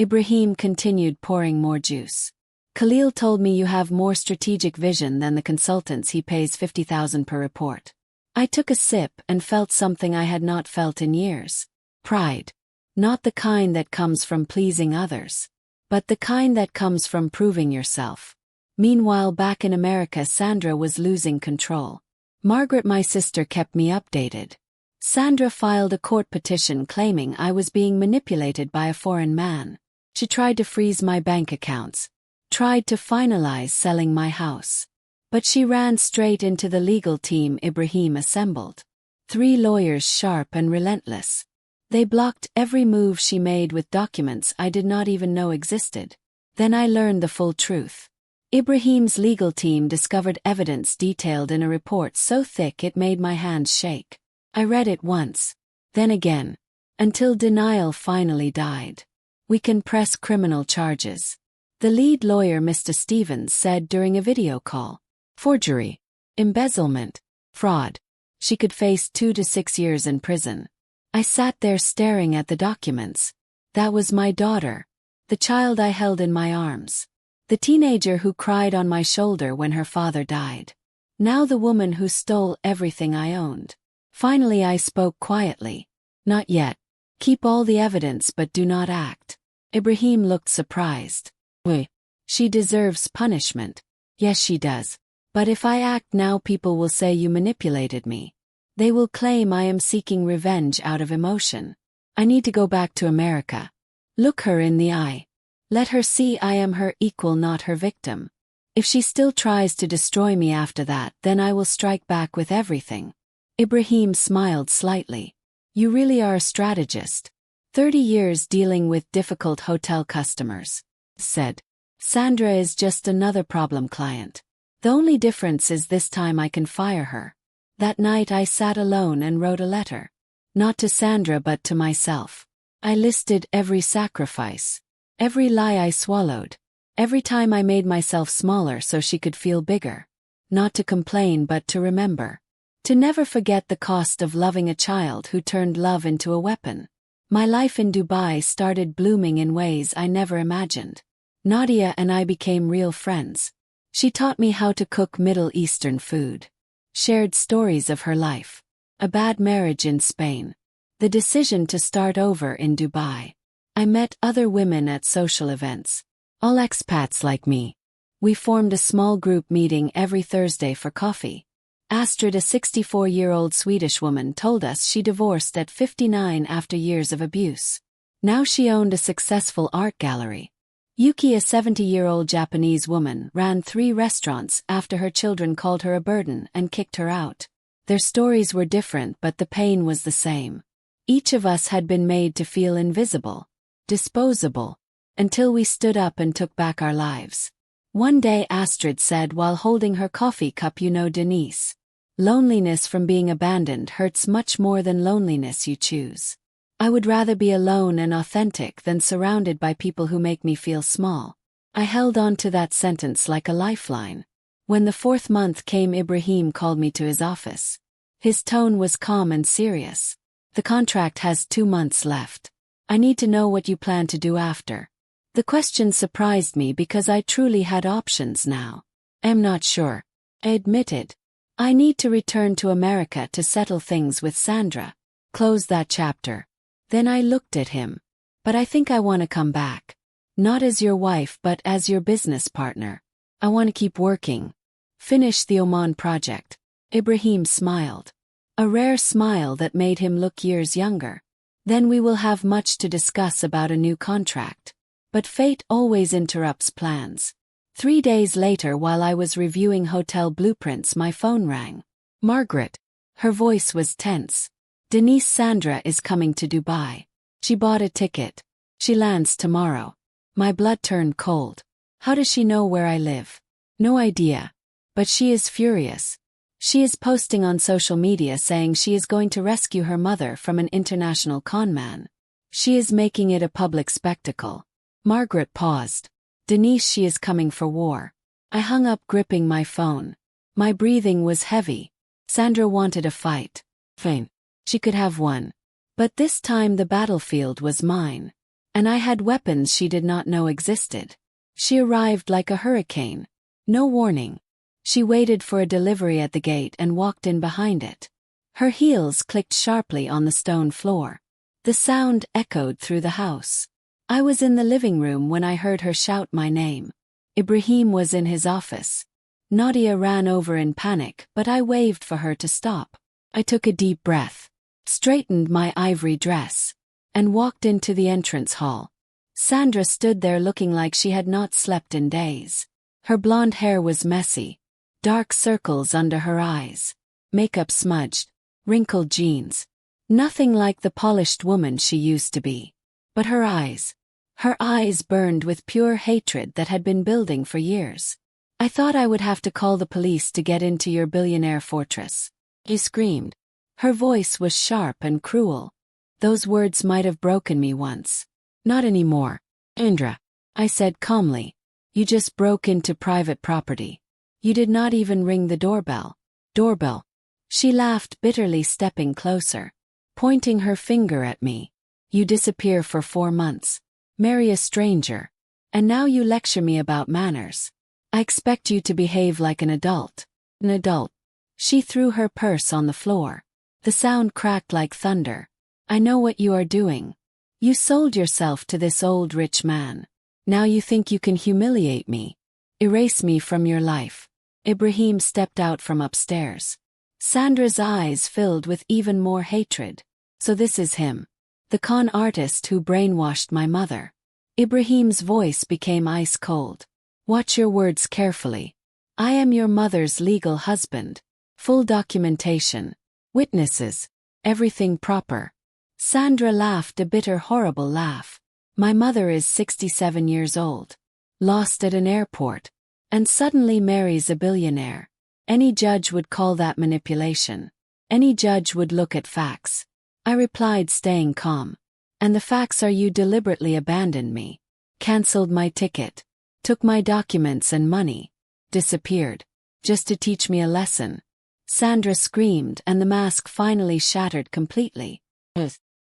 Ibrahim continued pouring more juice. Khalil told me you have more strategic vision than the consultants he pays $50,000 per report. I took a sip and felt something I had not felt in years. Pride. Not the kind that comes from pleasing others, but the kind that comes from proving yourself. Meanwhile, back in America, Sandra was losing control. Margaret, my sister, kept me updated. Sandra filed a court petition claiming I was being manipulated by a foreign man. She tried to freeze my bank accounts, tried to finalize selling my house. But she ran straight into the legal team Ibrahim assembled. 3 lawyers sharp and relentless. They blocked every move she made with documents I did not even know existed. Then I learned the full truth. Ibrahim's legal team discovered evidence detailed in a report so thick it made my hands shake. I read it once, then again, until denial finally died. We can press criminal charges, the lead lawyer Mr. Stevens said during a video call. Forgery, embezzlement, fraud. She could face 2 to 6 years in prison. I sat there staring at the documents. That was my daughter, the child I held in my arms, the teenager who cried on my shoulder when her father died. Now the woman who stole everything I owned. Finally I spoke quietly. Not yet. Keep all the evidence but do not act. Ibrahim looked surprised. Oui. She deserves punishment. Yes, she does. But if I act now, people will say you manipulated me. They will claim I am seeking revenge out of emotion. I need to go back to America. Look her in the eye. Let her see I am her equal, not her victim. If she still tries to destroy me after that, then I will strike back with everything." Ibrahim smiled slightly. "You really are a strategist. 30 years dealing with difficult hotel customers," said. "Sandra is just another problem client. The only difference is this time I can fire her." That night I sat alone and wrote a letter. Not to Sandra but to myself. I listed every sacrifice, every lie I swallowed, every time I made myself smaller so she could feel bigger. Not to complain but to remember. To never forget the cost of loving a child who turned love into a weapon. My life in Dubai started blooming in ways I never imagined. Nadia and I became real friends. She taught me how to cook Middle Eastern food. Shared stories of her life. A bad marriage in Spain. The decision to start over in Dubai. I met other women at social events. All expats like me. We formed a small group meeting every Thursday for coffee. Astrid, a 64-year-old Swedish woman, told us she divorced at 59 after years of abuse. Now she owned a successful art gallery. Yuki, a 70-year-old Japanese woman, ran 3 restaurants after her children called her a burden and kicked her out. Their stories were different, but the pain was the same. Each of us had been made to feel invisible, disposable, until we stood up and took back our lives. One day Astrid said while holding her coffee cup, "You know, Denise, loneliness from being abandoned hurts much more than loneliness you choose. I would rather be alone and authentic than surrounded by people who make me feel small." I held on to that sentence like a lifeline. When the 4th month came, Ibrahim called me to his office. His tone was calm and serious. "The contract has 2 months left. I need to know what you plan to do after." The question surprised me because I truly had options now. "I'm not sure," I admitted. "I need to return to America to settle things with Sandra. Close that chapter." Then I looked at him. "But I think I want to come back. Not as your wife but as your business partner. I want to keep working. Finish the Oman project." Ibrahim smiled. A rare smile that made him look years younger. "Then we will have much to discuss about a new contract. But fate always interrupts plans." 3 days later, while I was reviewing hotel blueprints, my phone rang. Margaret. Her voice was tense. "Denise, Sandra is coming to Dubai. She bought a ticket. She lands tomorrow." My blood turned cold. "How does she know where I live?" "No idea. But she is furious. She is posting on social media saying she is going to rescue her mother from an international conman. She is making it a public spectacle." Margaret paused. "Denise, she is coming for war." I hung up, gripping my phone. My breathing was heavy. Sandra wanted a fight. Fine. She could have one. But this time the battlefield was mine. And I had weapons she did not know existed. She arrived like a hurricane. No warning. She waited for a delivery at the gate and walked in behind it. Her heels clicked sharply on the stone floor. The sound echoed through the house. I was in the living room when I heard her shout my name. Ibrahim was in his office. Nadia ran over in panic, but I waved for her to stop. I took a deep breath, straightened my ivory dress, and walked into the entrance hall. Sandra stood there looking like she had not slept in days. Her blonde hair was messy, dark circles under her eyes, makeup smudged, wrinkled jeans. Nothing like the polished woman she used to be. But her eyes burned with pure hatred that had been building for years. "I thought I would have to call the police to get into your billionaire fortress," he screamed. Her voice was sharp and cruel. Those words might have broken me once. "Not anymore, Indra," I said calmly. "You just broke into private property. You did not even ring the doorbell." "Doorbell." She laughed bitterly, stepping closer, pointing her finger at me. "You disappear for 4 months. Marry a stranger. And now you lecture me about manners. I expect you to behave like an adult." "An adult." She threw her purse on the floor. The sound cracked like thunder. "I know what you are doing. You sold yourself to this old rich man. Now you think you can humiliate me. Erase me from your life." Ibrahim stepped out from upstairs. Sandra's eyes filled with even more hatred. "So this is him. The con artist who brainwashed my mother. Ibrahim's voice became ice cold. Watch your words carefully. I am your mother's legal husband. Full documentation. Witnesses. Everything proper. Sandra laughed a bitter, horrible laugh. My mother is 67 years old. Lost at an airport. And suddenly marries a billionaire. Any judge would call that manipulation. Any judge would look at facts. I replied, staying calm. And the facts are you deliberately abandoned me. Cancelled my ticket. Took my documents and money. Disappeared. Just to teach me a lesson. Sandra screamed and the mask finally shattered completely.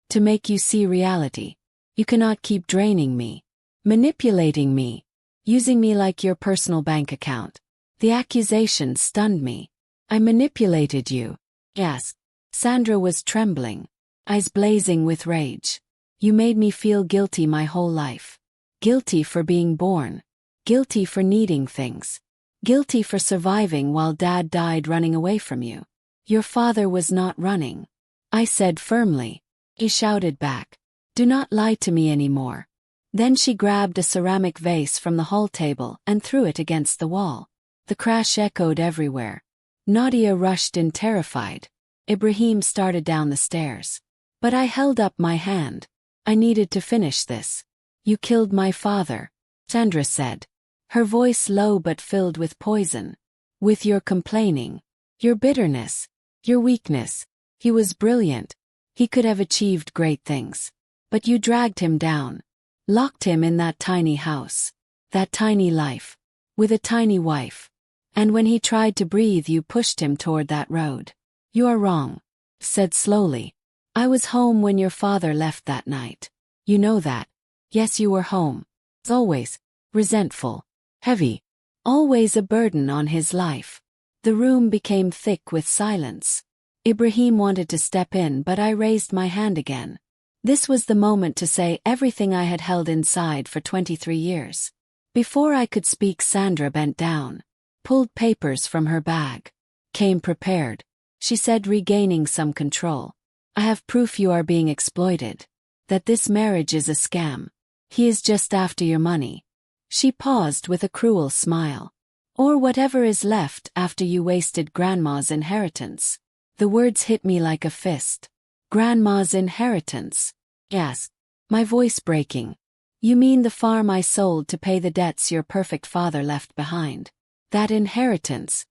To make you see reality. You cannot keep draining me. Manipulating me. Using me like your personal bank account. The accusation stunned me. I manipulated you. Yes. Sandra was trembling. Eyes blazing with rage. You made me feel guilty my whole life. Guilty for being born. Guilty for needing things. Guilty for surviving while Dad died running away from you. Your father was not running. I said firmly. He shouted back. Do not lie to me anymore. Then she grabbed a ceramic vase from the hall table and threw it against the wall. The crash echoed everywhere. Nadia rushed in terrified. Ibrahim started down the stairs. But I held up my hand. I needed to finish this. You killed my father, Sandra said. Her voice low but filled with poison. With your complaining. Your bitterness. Your weakness. He was brilliant. He could have achieved great things. But you dragged him down. Locked him in that tiny house. That tiny life. With a tiny wife. And when he tried to breathe you pushed him toward that road. You are wrong. Said slowly. I was home when your father left that night. You know that. Yes, you were home. Always. Resentful. Heavy. Always a burden on his life. The room became thick with silence. Ibrahim wanted to step in but I raised my hand again. This was the moment to say everything I had held inside for 23 years. Before I could speak Sandra bent down. Pulled papers from her bag. Came prepared. She said, regaining some control. I have proof you are being exploited. That this marriage is a scam. He is just after your money. She paused with a cruel smile. Or whatever is left after you wasted Grandma's inheritance. The words hit me like a fist. Grandma's inheritance. Yes. My voice breaking. You mean the farm I sold to pay the debts your perfect father left behind. That inheritance.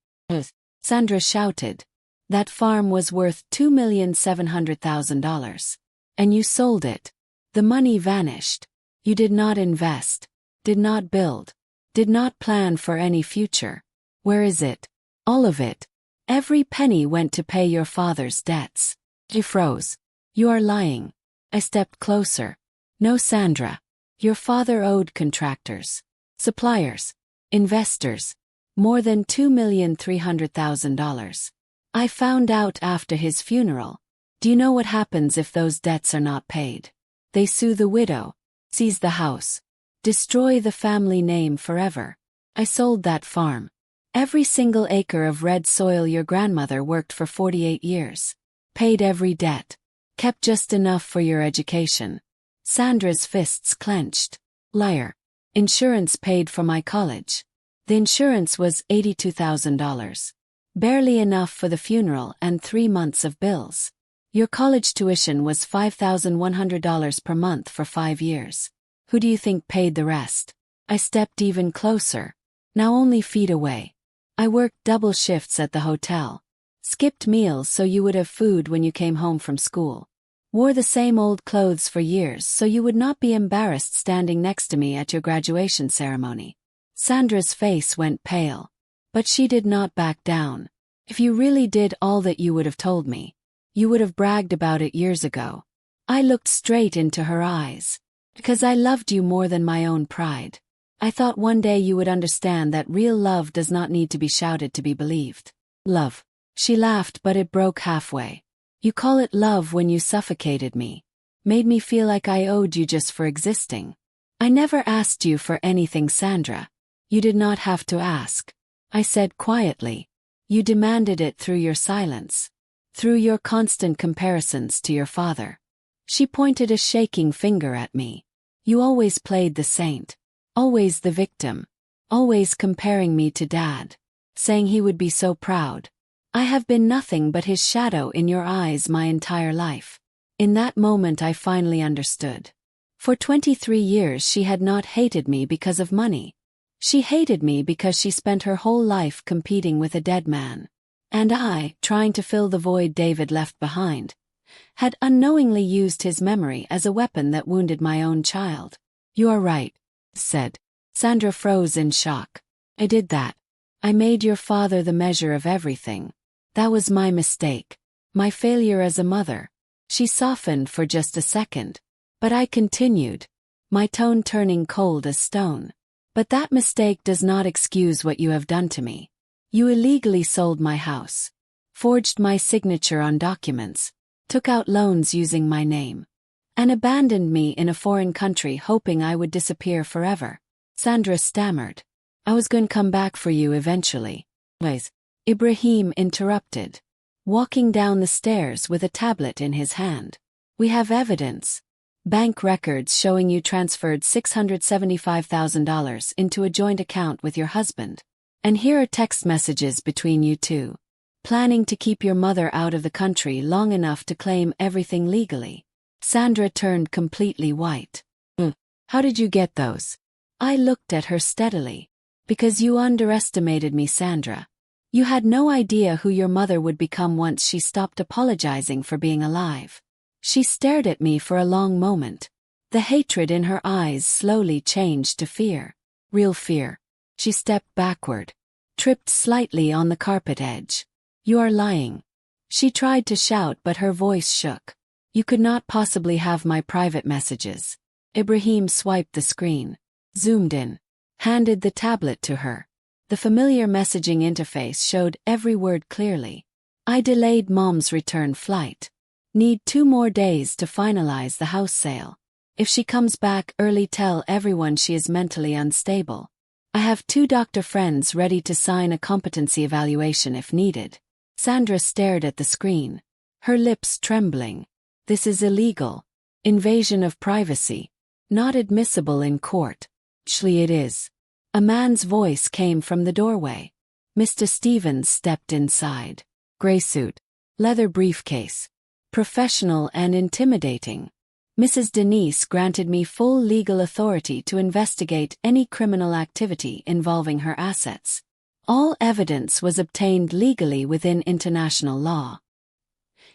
Sandra shouted. That farm was worth $2,700,000. And you sold it. The money vanished. You did not invest. Did not build. Did not plan for any future. Where is it? All of it. Every penny went to pay your father's debts. He froze. You are lying. I stepped closer. No, Sandra. Your father owed contractors. Suppliers. Investors. More than $2,300,000. I found out after his funeral. Do you know what happens if those debts are not paid? They sue the widow. Seize the house. Destroy the family name forever. I sold that farm. Every single acre of red soil your grandmother worked for 48 years. Paid every debt. Kept just enough for your education. Sandra's fists clenched. Liar. Insurance paid for my college. The insurance was $82,000. Barely enough for the funeral and 3 months of bills. Your college tuition was $5,100 per month for 5 years. Who do you think paid the rest? I stepped even closer. Now only feet away. I worked double shifts at the hotel. Skipped meals so you would have food when you came home from school. Wore the same old clothes for years so you would not be embarrassed standing next to me at your graduation ceremony. Sandra's face went pale. But she did not back down. If you really did all that you would have told me. You would have bragged about it years ago. I looked straight into her eyes. Because I loved you more than my own pride. I thought one day you would understand that real love does not need to be shouted to be believed. Love. She laughed but it broke halfway. You call it love when you suffocated me. Made me feel like I owed you just for existing. I never asked you for anything, Sandra. You did not have to ask. I said quietly. You demanded it through your silence. Through your constant comparisons to your father. She pointed a shaking finger at me. You always played the saint. Always the victim. Always comparing me to Dad. Saying he would be so proud. I have been nothing but his shadow in your eyes my entire life. In that moment I finally understood. For 23 years she had not hated me because of money. She hated me because she spent her whole life competing with a dead man. And I, trying to fill the void David left behind, had unknowingly used his memory as a weapon that wounded my own child. You are right, said. Sandra froze in shock. I did that. I made your father the measure of everything. That was my mistake. My failure as a mother. She softened for just a second. But I continued, my tone turning cold as stone. But that mistake does not excuse what you have done to me. You illegally sold my house. Forged my signature on documents. Took out loans using my name. And abandoned me in a foreign country hoping I would disappear forever. Sandra stammered. I was going to come back for you eventually. Wait. Ibrahim interrupted. Walking down the stairs with a tablet in his hand. We have evidence. Bank records showing you transferred $675,000 into a joint account with your husband. And here are text messages between you two. Planning to keep your mother out of the country long enough to claim everything legally. Sandra turned completely white. How did you get those? I looked at her steadily. Because you underestimated me, Sandra. You had no idea who your mother would become once she stopped apologizing for being alive. She stared at me for a long moment. The hatred in her eyes slowly changed to fear. Real fear. She stepped backward. Tripped slightly on the carpet edge. You are lying. She tried to shout but her voice shook. You could not possibly have my private messages. Ibrahim swiped the screen. Zoomed in. Handed the tablet to her. The familiar messaging interface showed every word clearly. I delayed Mom's return flight. Need 2 more days to finalize the house sale. If she comes back early, tell everyone she is mentally unstable. I have 2 doctor friends ready to sign a competency evaluation if needed. Sandra stared at the screen. Her lips trembling. This is illegal. Invasion of privacy. Not admissible in court. Actually it is. A man's voice came from the doorway. Mr. Stevens stepped inside. Gray suit. Leather briefcase. Professional and intimidating. Mrs. Denise granted me full legal authority to investigate any criminal activity involving her assets. All evidence was obtained legally within international law.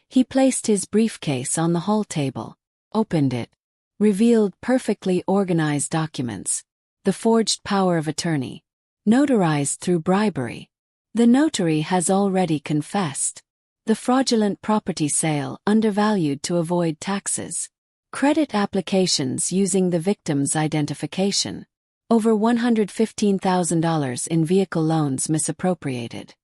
He placed his briefcase on the hall table, opened it, revealed perfectly organized documents, the forged power of attorney, notarized through bribery. The notary has already confessed. The fraudulent property sale undervalued to avoid taxes. Credit applications using the victim's identification. Over $115,000 in vehicle loans misappropriated.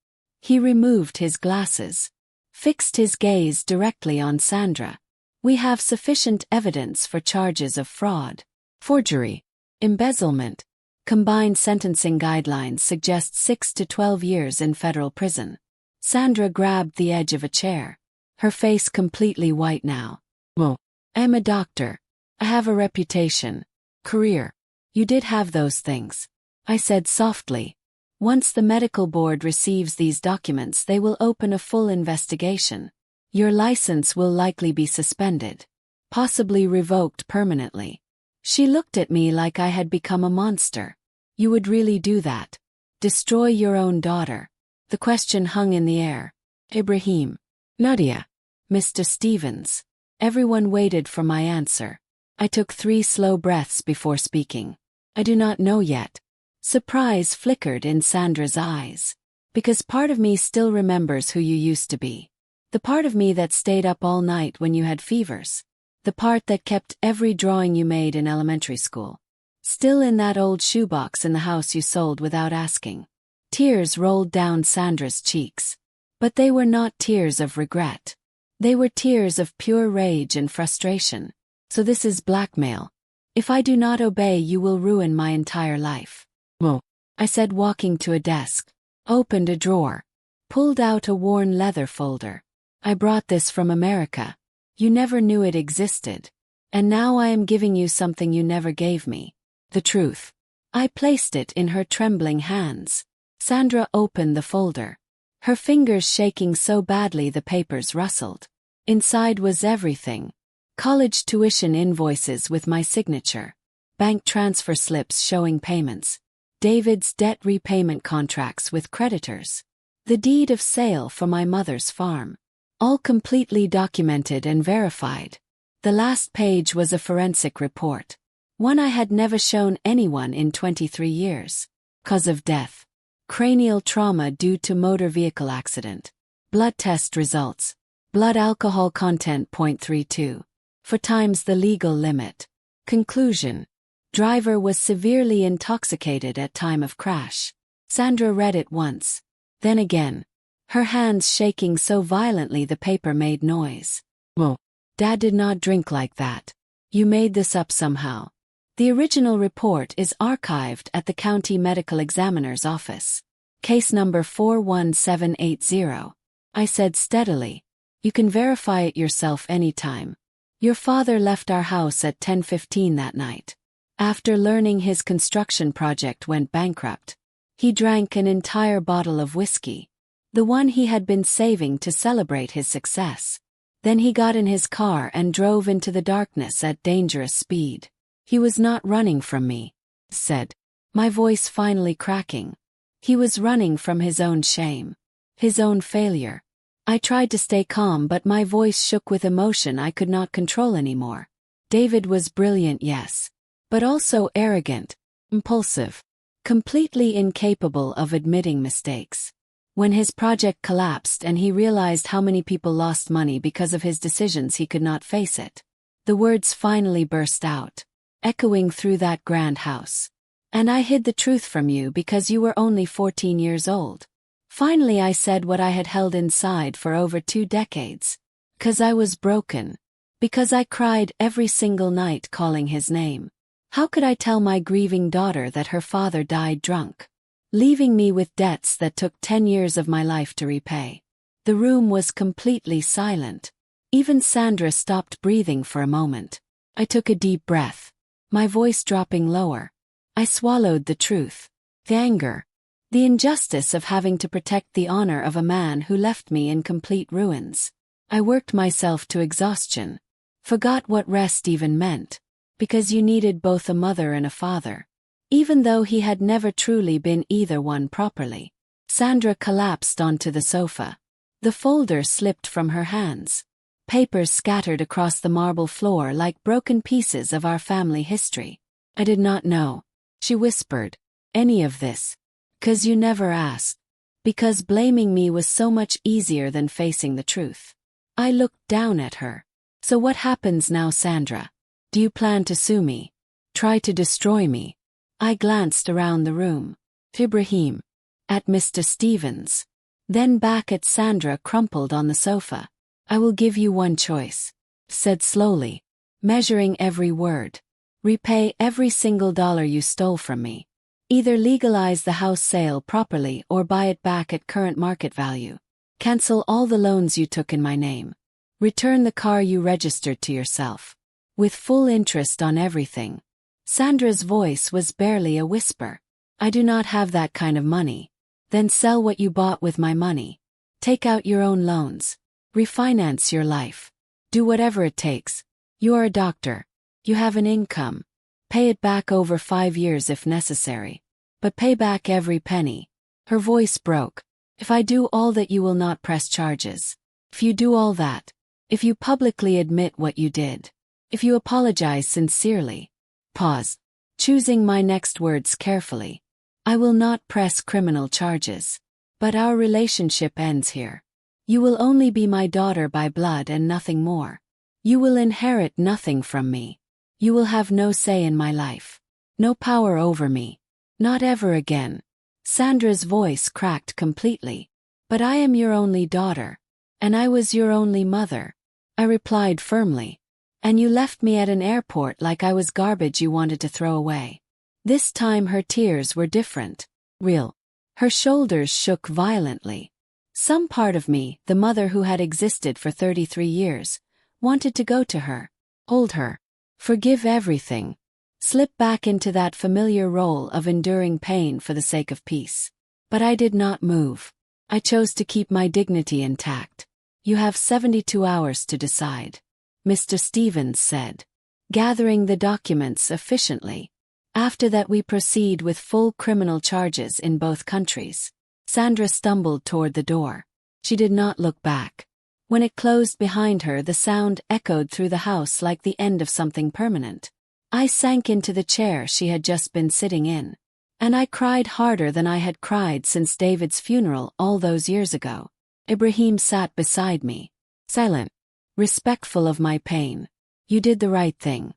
He removed his glasses. Fixed his gaze directly on Sandra. We have sufficient evidence for charges of fraud, forgery, embezzlement. Combined sentencing guidelines suggest 6 to 12 years in federal prison. Sandra grabbed the edge of a chair. Her face completely white now. Well, I'm a doctor. I have a reputation. Career. You did have those things. I said softly. Once the medical board receives these documents, they will open a full investigation. Your license will likely be suspended. Possibly revoked permanently. She looked at me like I had become a monster. You would really do that? Destroy your own daughter? The question hung in the air. Ibrahim. Nadia. Mr. Stevens. Everyone waited for my answer. I took 3 slow breaths before speaking. I do not know yet. Surprise flickered in Sandra's eyes. Because part of me still remembers who you used to be. The part of me that stayed up all night when you had fevers. The part that kept every drawing you made in elementary school. Still in that old shoebox in the house you sold without asking. Tears rolled down Sandra's cheeks. But they were not tears of regret. They were tears of pure rage and frustration. So this is blackmail. If I do not obey, you will ruin my entire life. Well, I said, walking to a desk. Opened a drawer. Pulled out a worn leather folder. I brought this from America. You never knew it existed. And now I am giving you something you never gave me. The truth. I placed it in her trembling hands. Sandra opened the folder. Her fingers shaking so badly the papers rustled. Inside was everything. College tuition invoices with my signature. Bank transfer slips showing payments. David's debt repayment contracts with creditors. The deed of sale for my mother's farm. All completely documented and verified. The last page was a forensic report. One I had never shown anyone in 23 years. Cause of death. Cranial trauma due to motor vehicle accident. Blood test results. Blood alcohol content 0.32. 4 times the legal limit. Conclusion. Driver was severely intoxicated at time of crash. Sandra read it once. Then again. Her hands shaking so violently the paper made noise. Whoa. Dad did not drink like that. You made this up somehow. The original report is archived at the county medical examiner's office. Case number 41780. I said steadily. You can verify it yourself anytime. Your father left our house at 10:15 that night. After learning his construction project went bankrupt. He drank an entire bottle of whiskey. The one he had been saving to celebrate his success. Then he got in his car and drove into the darkness at dangerous speed. He was not running from me, said, my voice finally cracking. He was running from his own shame. His own failure. I tried to stay calm but my voice shook with emotion I could not control anymore. David was brilliant, yes. But also arrogant, impulsive, completely incapable of admitting mistakes. When his project collapsed and he realized how many people lost money because of his decisions, he could not face it. The words finally burst out, echoing through that grand house. And I hid the truth from you because you were only 14 years old. Finally I said what I had held inside for over 2 decades. 'Cause I was broken. Because I cried every single night calling his name. How could I tell my grieving daughter that her father died drunk, leaving me with debts that took 10 years of my life to repay? The room was completely silent. Even Sandra stopped breathing for a moment. I took a deep breath, my voice dropping lower. I swallowed the truth, the anger, the injustice of having to protect the honor of a man who left me in complete ruins. I worked myself to exhaustion, forgot what rest even meant, because you needed both a mother and a father, even though he had never truly been either one properly. Sandra collapsed onto the sofa. The folder slipped from her hands. Papers scattered across the marble floor like broken pieces of our family history. I did not know, she whispered, any of this. 'Cause you never asked. Because blaming me was so much easier than facing the truth. I looked down at her. So what happens now, Sandra? Do you plan to sue me? Try to destroy me? I glanced around the room. Ibrahim. At Mr. Stevens. Then back at Sandra crumpled on the sofa. I will give you one choice, said slowly, measuring every word. Repay every single dollar you stole from me. Either legalize the house sale properly or buy it back at current market value. Cancel all the loans you took in my name. Return the car you registered to yourself. With full interest on everything. Sandra's voice was barely a whisper. I do not have that kind of money. Then sell what you bought with my money. Take out your own loans. Refinance your life. Do whatever it takes. You are a doctor. You have an income. Pay it back over 5 years if necessary. But pay back every penny. Her voice broke. If I do all that, you will not press charges. If you do all that. If you publicly admit what you did. If you apologize sincerely. Pause. Choosing my next words carefully. I will not press criminal charges. But our relationship ends here. You will only be my daughter by blood and nothing more. You will inherit nothing from me. You will have no say in my life. No power over me. Not ever again. Sandra's voice cracked completely. But I am your only daughter. And I was your only mother. I replied firmly. And you left me at an airport like I was garbage you wanted to throw away. This time her tears were different. Real. Her shoulders shook violently. Some part of me, the mother who had existed for 33 years, Wanted to go to her, hold her, forgive everything, slip back into that familiar role of enduring pain for the sake of peace. But I did not move. I chose to keep my dignity intact. You have 72 hours to decide, Mr. Stevens said, gathering the documents efficiently. After that we proceed with full criminal charges in both countries. Sandra stumbled toward the door. She did not look back. When it closed behind her, the sound echoed through the house like the end of something permanent. I sank into the chair she had just been sitting in. And I cried harder than I had cried since David's funeral all those years ago. Ibrahim sat beside me, silent, respectful of my pain. You did the right thing,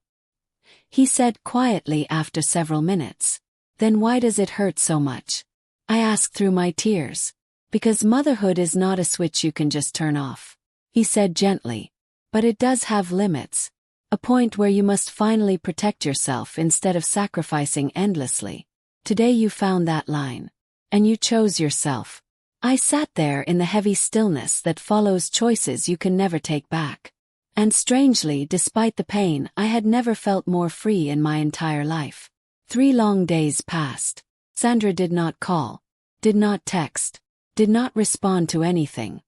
he said quietly after several minutes. Then why does it hurt so much? I asked through my tears. Because motherhood is not a switch you can just turn off, he said gently. But it does have limits. A point where you must finally protect yourself instead of sacrificing endlessly. Today you found that line. And you chose yourself. I sat there in the heavy stillness that follows choices you can never take back. And strangely, despite the pain, I had never felt more free in my entire life. 3 long days passed. Sandra did not call, did not text, did not respond to anything.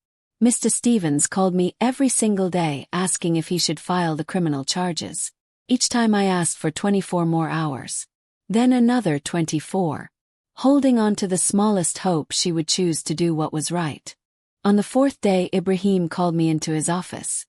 Mr. Stevens called me every single day asking if he should file the criminal charges. Each time I asked for 24 more hours. Then another 24. Holding on to the smallest hope she would choose to do what was right. On the 4th day, Ibrahim called me into his office.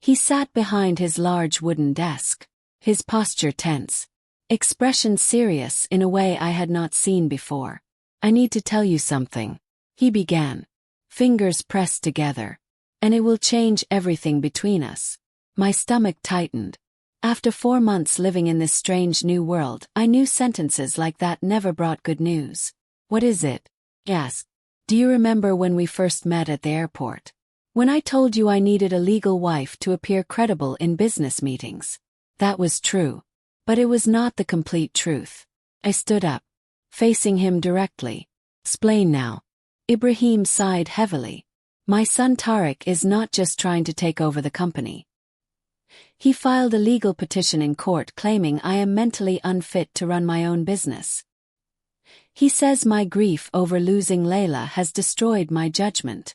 He sat behind his large wooden desk, his posture tense, expression serious in a way I had not seen before. I need to tell you something, he began, fingers pressed together. And it will change everything between us. My stomach tightened. After 4 months living in this strange new world, I knew sentences like that never brought good news. What is it? He asked. Do you remember when we first met at the airport? When I told you I needed a legal wife to appear credible in business meetings. That was true. But it was not the complete truth. I stood up, facing him directly. Explain now. Ibrahim sighed heavily. My son Tariq is not just trying to take over the company. He filed a legal petition in court claiming I am mentally unfit to run my own business. He says my grief over losing Layla has destroyed my judgment.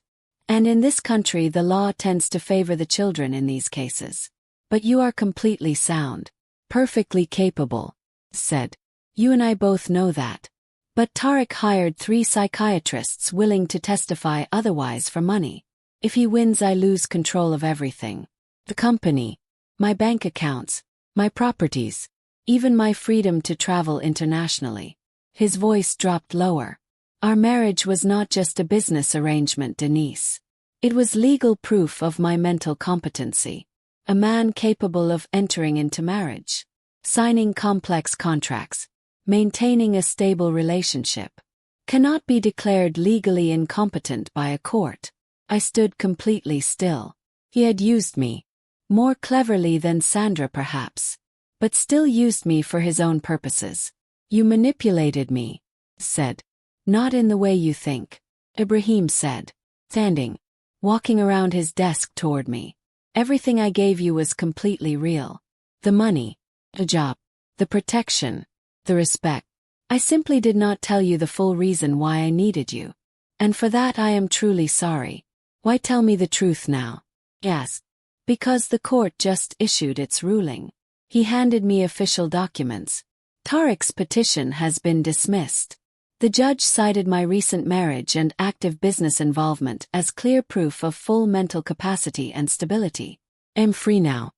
And in this country the law tends to favor the children in these cases. But you are completely sound. Perfectly capable, said. You and I both know that. But Tariq hired 3 psychiatrists willing to testify otherwise for money. If he wins, I lose control of everything. The company, my bank accounts, my properties, even my freedom to travel internationally. His voice dropped lower. Our marriage was not just a business arrangement, Denise. It was legal proof of my mental competency. A man capable of entering into marriage, signing complex contracts, maintaining a stable relationship, cannot be declared legally incompetent by a court. I stood completely still. He had used me. More cleverly than Sandra perhaps. But still used me for his own purposes. You manipulated me, said. Not in the way you think, Ibrahim said, standing, walking around his desk toward me. Everything I gave you was completely real. The money, the job, the protection, the respect. I simply did not tell you the full reason why I needed you. And for that I am truly sorry. Why tell me the truth now? Yes. Because the court just issued its ruling. He handed me official documents. Tariq's petition has been dismissed. The judge cited my recent marriage and active business involvement as clear proof of full mental capacity and stability. I'm free now.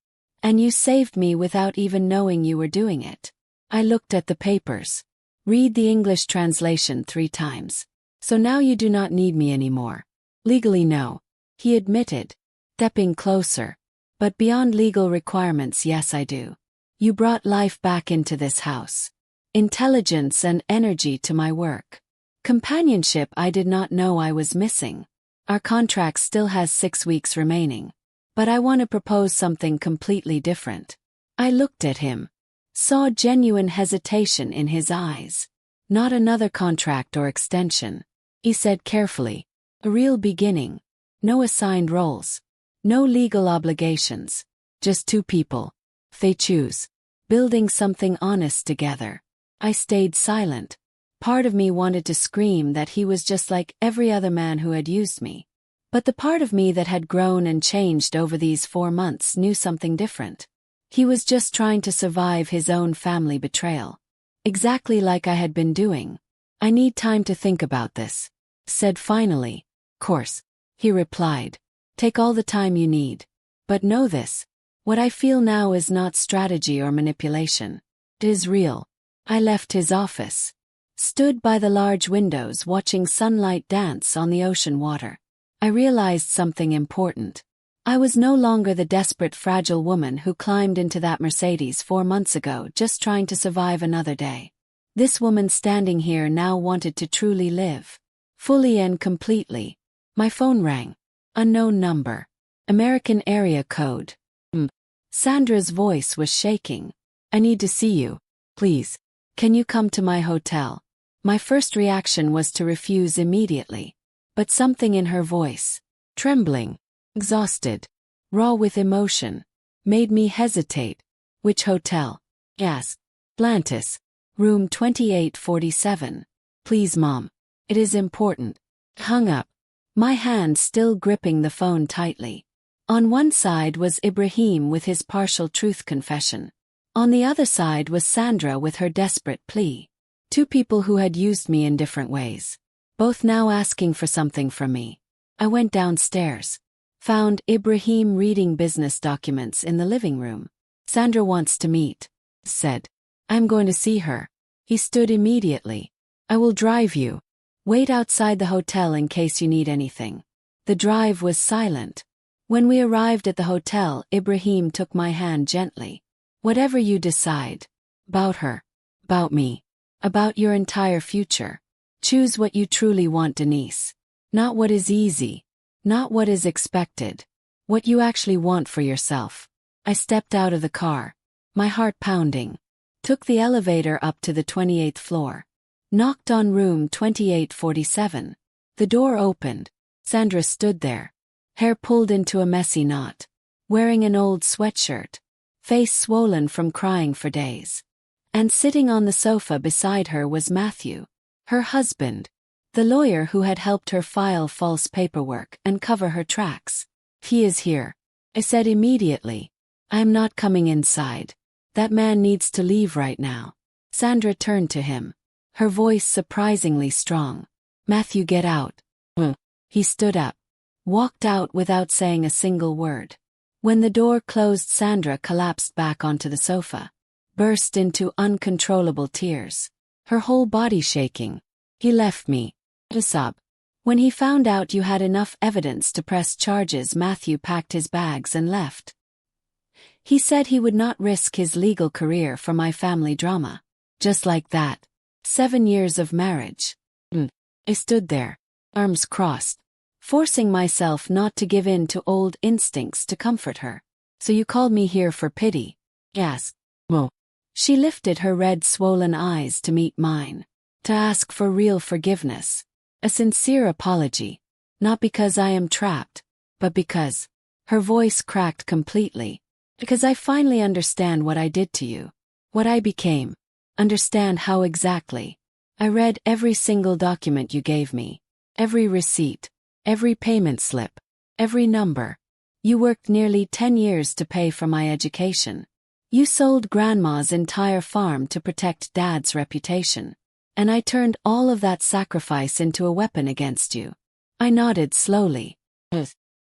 And you saved me without even knowing you were doing it. I looked at the papers. Read the English translation 3 times. So now you do not need me anymore. Legally no, he admitted, stepping closer. But beyond legal requirements, yes I do. You brought life back into this house. Intelligence and energy to my work. Companionship I did not know I was missing. Our contract still has 6 weeks remaining. But I want to propose something completely different. I looked at him. Saw genuine hesitation in his eyes. Not another contract or extension. He said carefully. A real beginning. No assigned roles. No legal obligations. Just two people. They choose. Building something honest together. I stayed silent. Part of me wanted to scream that he was just like every other man who had used me. But the part of me that had grown and changed over these 4 months knew something different. He was just trying to survive his own family betrayal. Exactly like I had been doing. I need time to think about this. Said finally. Course. He replied. Take all the time you need. But know this. What I feel now is not strategy or manipulation. It is real. I left his office. Stood by the large windows watching sunlight dance on the ocean water. I realized something important. I was no longer the desperate, fragile woman who climbed into that Mercedes 4 months ago just trying to survive another day. This woman standing here now wanted to truly live. Fully and completely. My phone rang. Unknown number. American area code. Sandra's voice was shaking. I need to see you. Please. Can you come to my hotel? My first reaction was to refuse immediately. But something in her voice, trembling, exhausted, raw with emotion, made me hesitate. Which hotel? Asked. Atlantis. Room 2847. Please, Mom. It is important. Hung up. My hand still gripping the phone tightly. On one side was Ibrahim with his partial truth confession. On the other side was Sandra with her desperate plea. Two people who had used me in different ways. Both now asking for something from me. I went downstairs. Found Ibrahim reading business documents in the living room. Sandra wants to meet. Said. I'm going to see her. He stood immediately. I will drive you. Wait outside the hotel in case you need anything. The drive was silent. When we arrived at the hotel, Ibrahim took my hand gently. Whatever you decide. About her. About me. About your entire future. Choose what you truly want, Denise. Not what is easy. Not what is expected. What you actually want for yourself. I stepped out of the car. My heart pounding. Took the elevator up to the 28th floor. Knocked on room 2847. The door opened. Sandra stood there. Hair pulled into a messy knot. Wearing an old sweatshirt. Face swollen from crying for days. And sitting on the sofa beside her was Matthew. Her husband. The lawyer who had helped her file false paperwork and cover her tracks. He is here. I said immediately. I am not coming inside. That man needs to leave right now. Sandra turned to him. Her voice surprisingly strong. Matthew, get out. He stood up. Walked out without saying a single word. When the door closed, Sandra collapsed back onto the sofa. Burst into uncontrollable tears. Her whole body shaking. He left me. A sob. When he found out you had enough evidence to press charges, Matthew packed his bags and left. He said he would not risk his legal career for my family drama. Just like that. 7 years of marriage. I stood there, arms crossed, forcing myself not to give in to old instincts to comfort her. So you called me here for pity? Asked. Mo. She lifted her red swollen eyes to meet mine. To ask for real forgiveness. A sincere apology. Not because I am trapped, but because. Her voice cracked completely. Because I finally understand what I did to you. What I became. Understand how exactly. I read every single document you gave me. Every receipt. Every payment slip. Every number. You worked nearly 10 years to pay for my education. You sold Grandma's entire farm to protect Dad's reputation. And I turned all of that sacrifice into a weapon against you. I nodded slowly.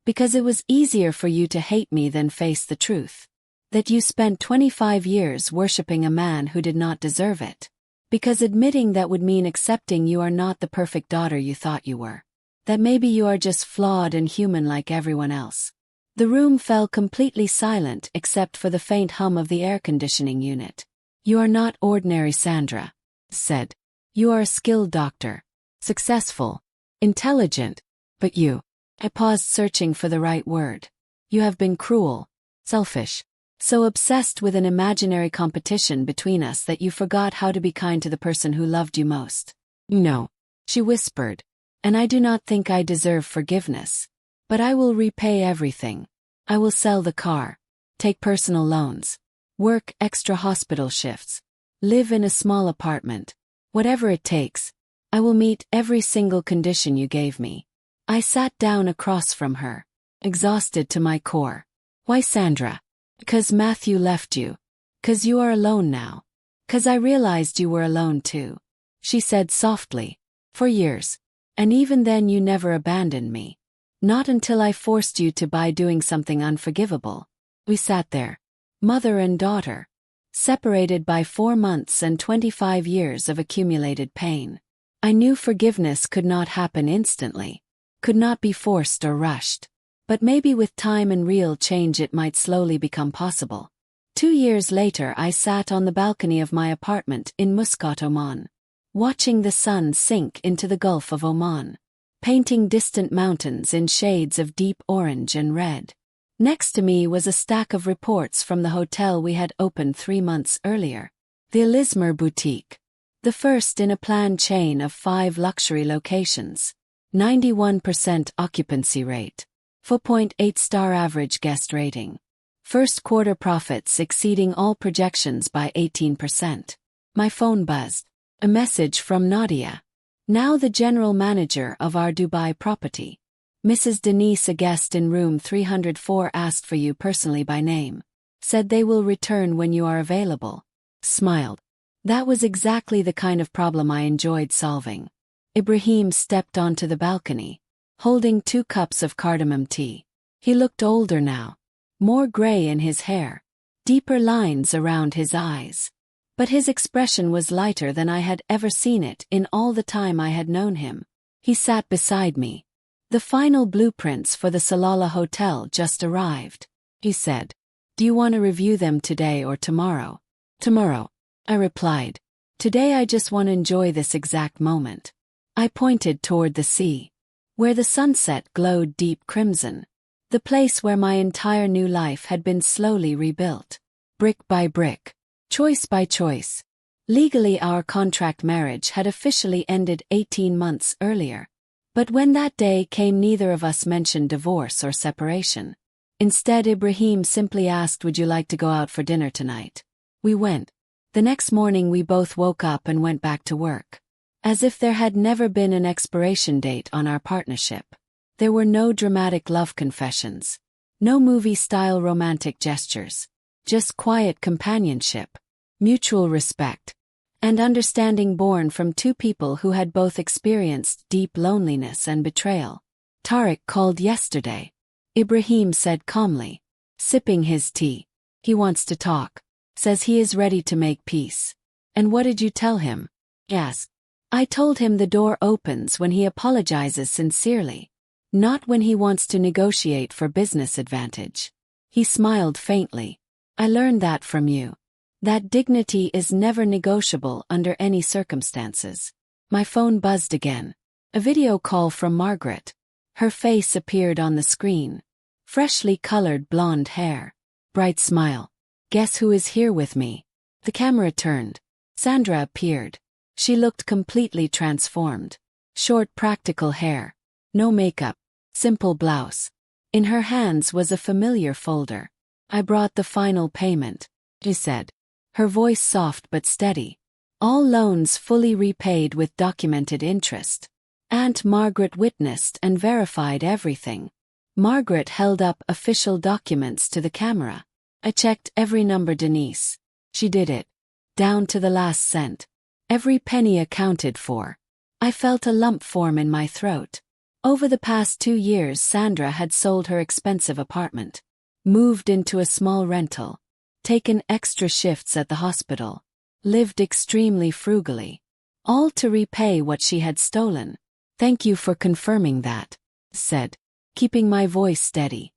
Because it was easier for you to hate me than face the truth. That you spent 25 years worshipping a man who did not deserve it. Because admitting that would mean accepting you are not the perfect daughter you thought you were. That maybe you are just flawed and human like everyone else. The room fell completely silent except for the faint hum of the air conditioning unit. You are not ordinary, Sandra. Said. You are a skilled doctor. Successful. Intelligent. But you. I paused, searching for the right word. You have been cruel. Selfish. So obsessed with an imaginary competition between us that you forgot how to be kind to the person who loved you most. No. She whispered. And I do not think I deserve forgiveness. But I will repay everything. I will sell the car, take personal loans, work extra hospital shifts, live in a small apartment. Whatever it takes, I will meet every single condition you gave me. I sat down across from her, exhausted to my core. Why, Sandra? 'Cause Matthew left you. 'Cause you are alone now. 'Cause I realized you were alone too. She said softly. For years. And even then you never abandoned me. Not until I forced you to by doing something unforgivable. We sat there, mother and daughter, separated by 4 months and 25 years of accumulated pain. I knew forgiveness could not happen instantly, could not be forced or rushed. But maybe with time and real change it might slowly become possible. 2 years later I sat on the balcony of my apartment in Muscat, Oman, watching the sun sink into the Gulf of Oman, painting distant mountains in shades of deep orange and red. Next to me was a stack of reports from the hotel we had opened 3 months earlier, the Elismer Boutique, the first in a planned chain of 5 luxury locations, 91% occupancy rate, 4.8-star average guest rating, first quarter profits exceeding all projections by 18%. My phone buzzed. A message from Nadia, now the general manager of our Dubai property. Mrs. Denise, a guest in room 304, asked for you personally by name. Said they will return when you are available. Smiled. That was exactly the kind of problem I enjoyed solving. Ibrahim stepped onto the balcony, holding 2 cups of cardamom tea. He looked older now, more gray in his hair, deeper lines around his eyes. But his expression was lighter than I had ever seen it in all the time I had known him. He sat beside me. The final blueprints for the Salalah Hotel just arrived. He said, "Do you want to review them today or tomorrow?" "Tomorrow," I replied. "Today I just want to enjoy this exact moment." I pointed toward the sea, where the sunset glowed deep crimson, the place where my entire new life had been slowly rebuilt, brick by brick. Choice by choice. Legally our contract marriage had officially ended 18 months earlier. But when that day came neither of us mentioned divorce or separation. Instead Ibrahim simply asked, "Would you like to go out for dinner tonight?" We went. The next morning we both woke up and went back to work. As if there had never been an expiration date on our partnership. There were no dramatic love confessions. No movie-style romantic gestures. Just quiet companionship, mutual respect, and understanding born from 2 people who had both experienced deep loneliness and betrayal. "Tariq called yesterday," Ibrahim said calmly, sipping his tea. "He wants to talk. Says he is ready to make peace." "And what did you tell him?" I asked. "I told him the door opens when he apologizes sincerely, not when he wants to negotiate for business advantage." He smiled faintly. "I learned that from you. That dignity is never negotiable under any circumstances." My phone buzzed again. A video call from Margaret. Her face appeared on the screen. Freshly colored blonde hair. Bright smile. "Guess who is here with me?" The camera turned. Sandra appeared. She looked completely transformed. Short practical hair. No makeup. Simple blouse. In her hands was a familiar folder. "I brought the final payment," she said, her voice soft but steady. "All loans fully repaid with documented interest." Aunt Margaret witnessed and verified everything. Margaret held up official documents to the camera. "I checked every number, Denise. She did it. Down to the last cent. Every penny accounted for." I felt a lump form in my throat. Over the past 2 years Sandra had sold her expensive apartment, moved into a small rental, taken extra shifts at the hospital, lived extremely frugally, all to repay what she had stolen. "Thank you for confirming that," said, keeping my voice steady.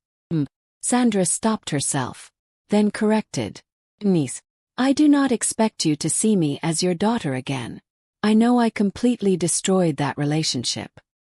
Sandra stopped herself, then corrected. "Niece, I do not expect you to see me as your daughter again. I know I completely destroyed that relationship.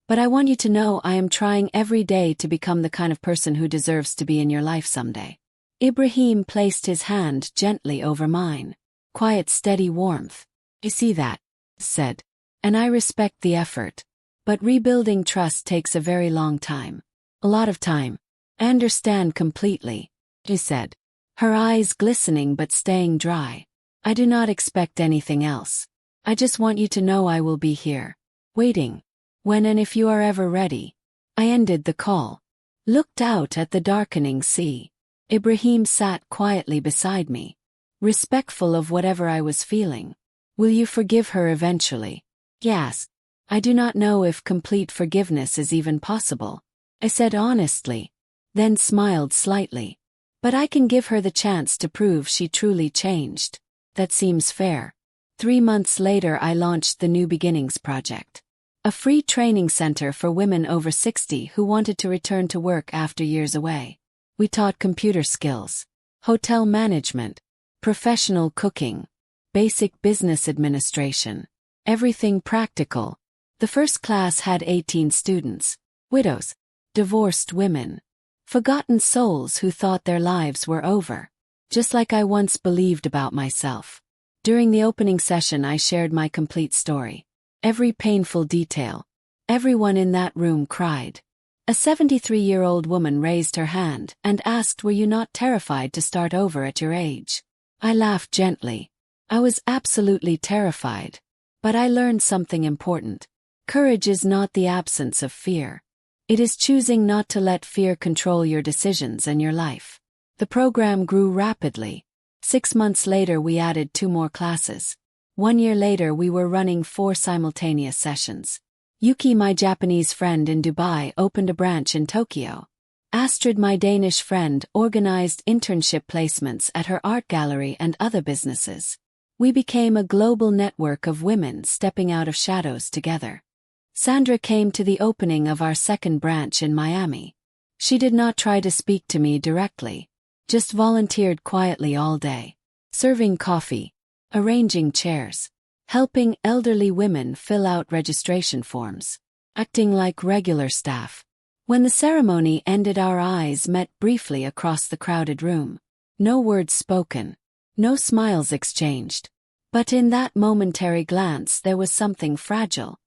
But I want you to know I am trying every day to become the kind of person who deserves to be in your life someday." Ibrahim placed his hand gently over mine. Quiet, steady warmth. "I see that," said, "and I respect the effort. But rebuilding trust takes a very long time. A lot of time." I understand completely, she said, her eyes glistening but staying dry. I do not expect anything else. I just want you to know I will be here, waiting, when and if you are ever ready. I ended the call, looked out at the darkening sea. Ibrahim sat quietly beside me, respectful of whatever I was feeling. Will you forgive her eventually? Yes. I do not know if complete forgiveness is even possible, I said honestly, then smiled slightly. But I can give her the chance to prove she truly changed. That seems fair. 3 months later I launched the New Beginnings Project, a free training center for women over 60 who wanted to return to work after years away. We taught computer skills, hotel management, professional cooking, basic business administration, everything practical. The first class had 18 students, widows, divorced women, forgotten souls who thought their lives were over, just like I once believed about myself. During the opening session I shared my complete story. Every painful detail. Everyone in that room cried. A 73-year-old woman raised her hand and asked, "Were you not terrified to start over at your age?" I laughed gently. I was absolutely terrified. But I learned something important. Courage is not the absence of fear. It is choosing not to let fear control your decisions and your life. The program grew rapidly. 6 months later we added 2 more classes. 1 year later we were running 4 simultaneous sessions. Yuki, my Japanese friend in Dubai, opened a branch in Tokyo. Astrid, my Danish friend, organized internship placements at her art gallery and other businesses. We became a global network of women stepping out of shadows together. Sandra came to the opening of our second branch in Miami. She did not try to speak to me directly, just volunteered quietly all day, serving coffee, arranging chairs, helping elderly women fill out registration forms, acting like regular staff. When the ceremony ended, our eyes met briefly across the crowded room. No words spoken, no smiles exchanged. But in that momentary glance there was something fragile,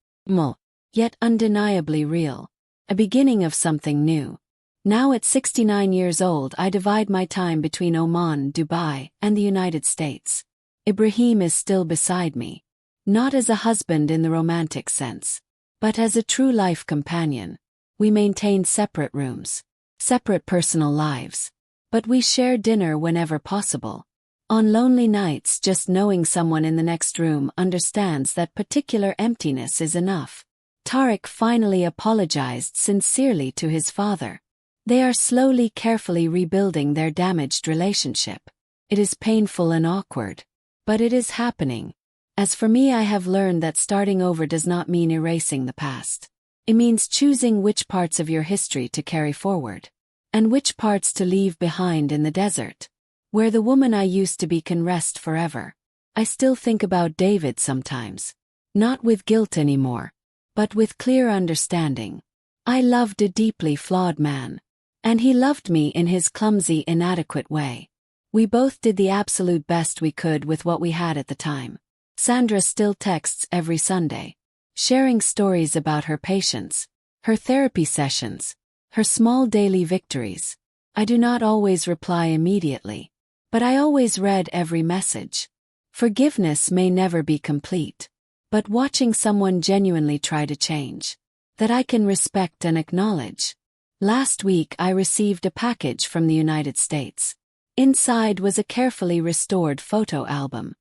yet undeniably real. A beginning of something new. Now at 69 years old I divide my time between Oman, Dubai, and the United States. Ibrahim is still beside me. Not as a husband in the romantic sense, but as a true life companion. We maintain separate rooms, separate personal lives. But we share dinner whenever possible. On lonely nights, just knowing someone in the next room understands that particular emptiness is enough. Tariq finally apologized sincerely to his father. They are slowly, carefully rebuilding their damaged relationship. It is painful and awkward, but it is happening. As for me, I have learned that starting over does not mean erasing the past. It means choosing which parts of your history to carry forward, and which parts to leave behind in the desert, where the woman I used to be can rest forever. I still think about David sometimes, not with guilt anymore, but with clear understanding. I loved a deeply flawed man, and he loved me in his clumsy, inadequate way. We both did the absolute best we could with what we had at the time. Sandra still texts every Sunday, sharing stories about her patients, her therapy sessions, her small daily victories. I do not always reply immediately, but I always read every message. Forgiveness may never be complete, but watching someone genuinely try to change, that I can respect and acknowledge. Last week I received a package from the United States. Inside was a carefully restored photo album.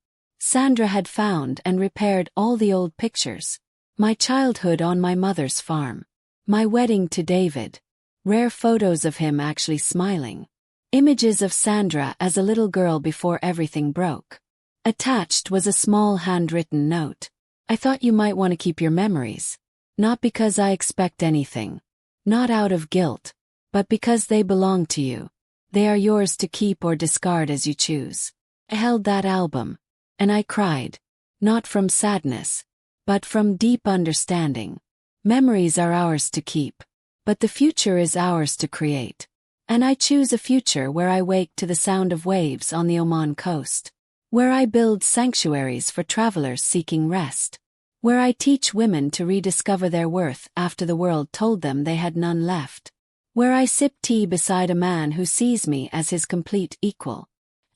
Sandra had found and repaired all the old pictures. My childhood on my mother's farm. My wedding to David. Rare photos of him actually smiling. Images of Sandra as a little girl before everything broke. Attached was a small handwritten note. I thought you might want to keep your memories. Not because I expect anything. Not out of guilt. But because they belong to you. They are yours to keep or discard as you choose. I held that album. And I cried. Not from sadness, but from deep understanding. Memories are ours to keep. But the future is ours to create. And I choose a future where I wake to the sound of waves on the Oman coast. Where I build sanctuaries for travelers seeking rest. Where I teach women to rediscover their worth after the world told them they had none left. where I sip tea beside a man who sees me as his complete equal,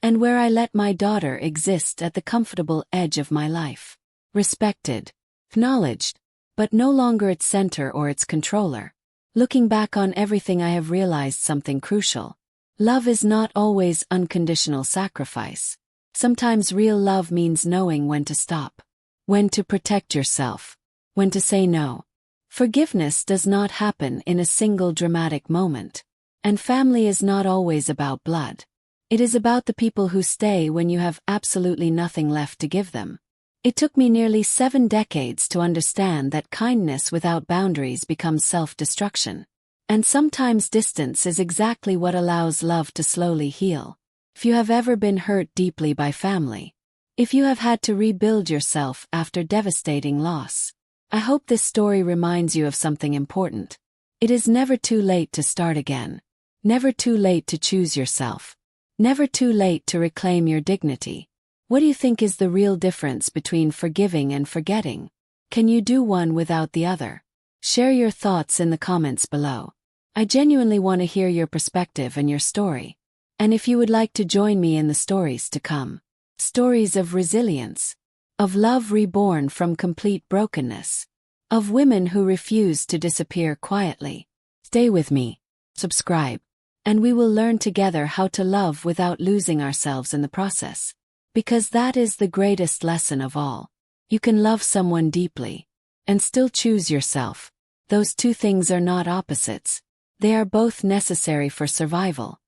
and where I let my daughter exist at the comfortable edge of my life. Respected, acknowledged, but no longer its center or its controller. Looking back on everything, I have realized something crucial. Love is not always unconditional sacrifice. Sometimes real love means knowing when to stop, when to protect yourself, when to say no. Forgiveness does not happen in a single dramatic moment. And family is not always about blood. It is about the people who stay when you have absolutely nothing left to give them. It took me nearly 7 decades to understand that kindness without boundaries becomes self-destruction. And sometimes distance is exactly what allows love to slowly heal. If you have ever been hurt deeply by family, if you have had to rebuild yourself after devastating loss, I hope this story reminds you of something important. It is never too late to start again. Never too late to choose yourself. Never too late to reclaim your dignity. What do you think is the real difference between forgiving and forgetting? Can you do one without the other? Share your thoughts in the comments below. I genuinely want to hear your perspective and your story. And if you would like to join me in the stories to come, stories of resilience, of love reborn from complete brokenness, of women who refuse to disappear quietly, stay with me, subscribe, and we will learn together how to love without losing ourselves in the process. Because that is the greatest lesson of all. You can love someone deeply and still choose yourself. Those two things are not opposites. They are both necessary for survival.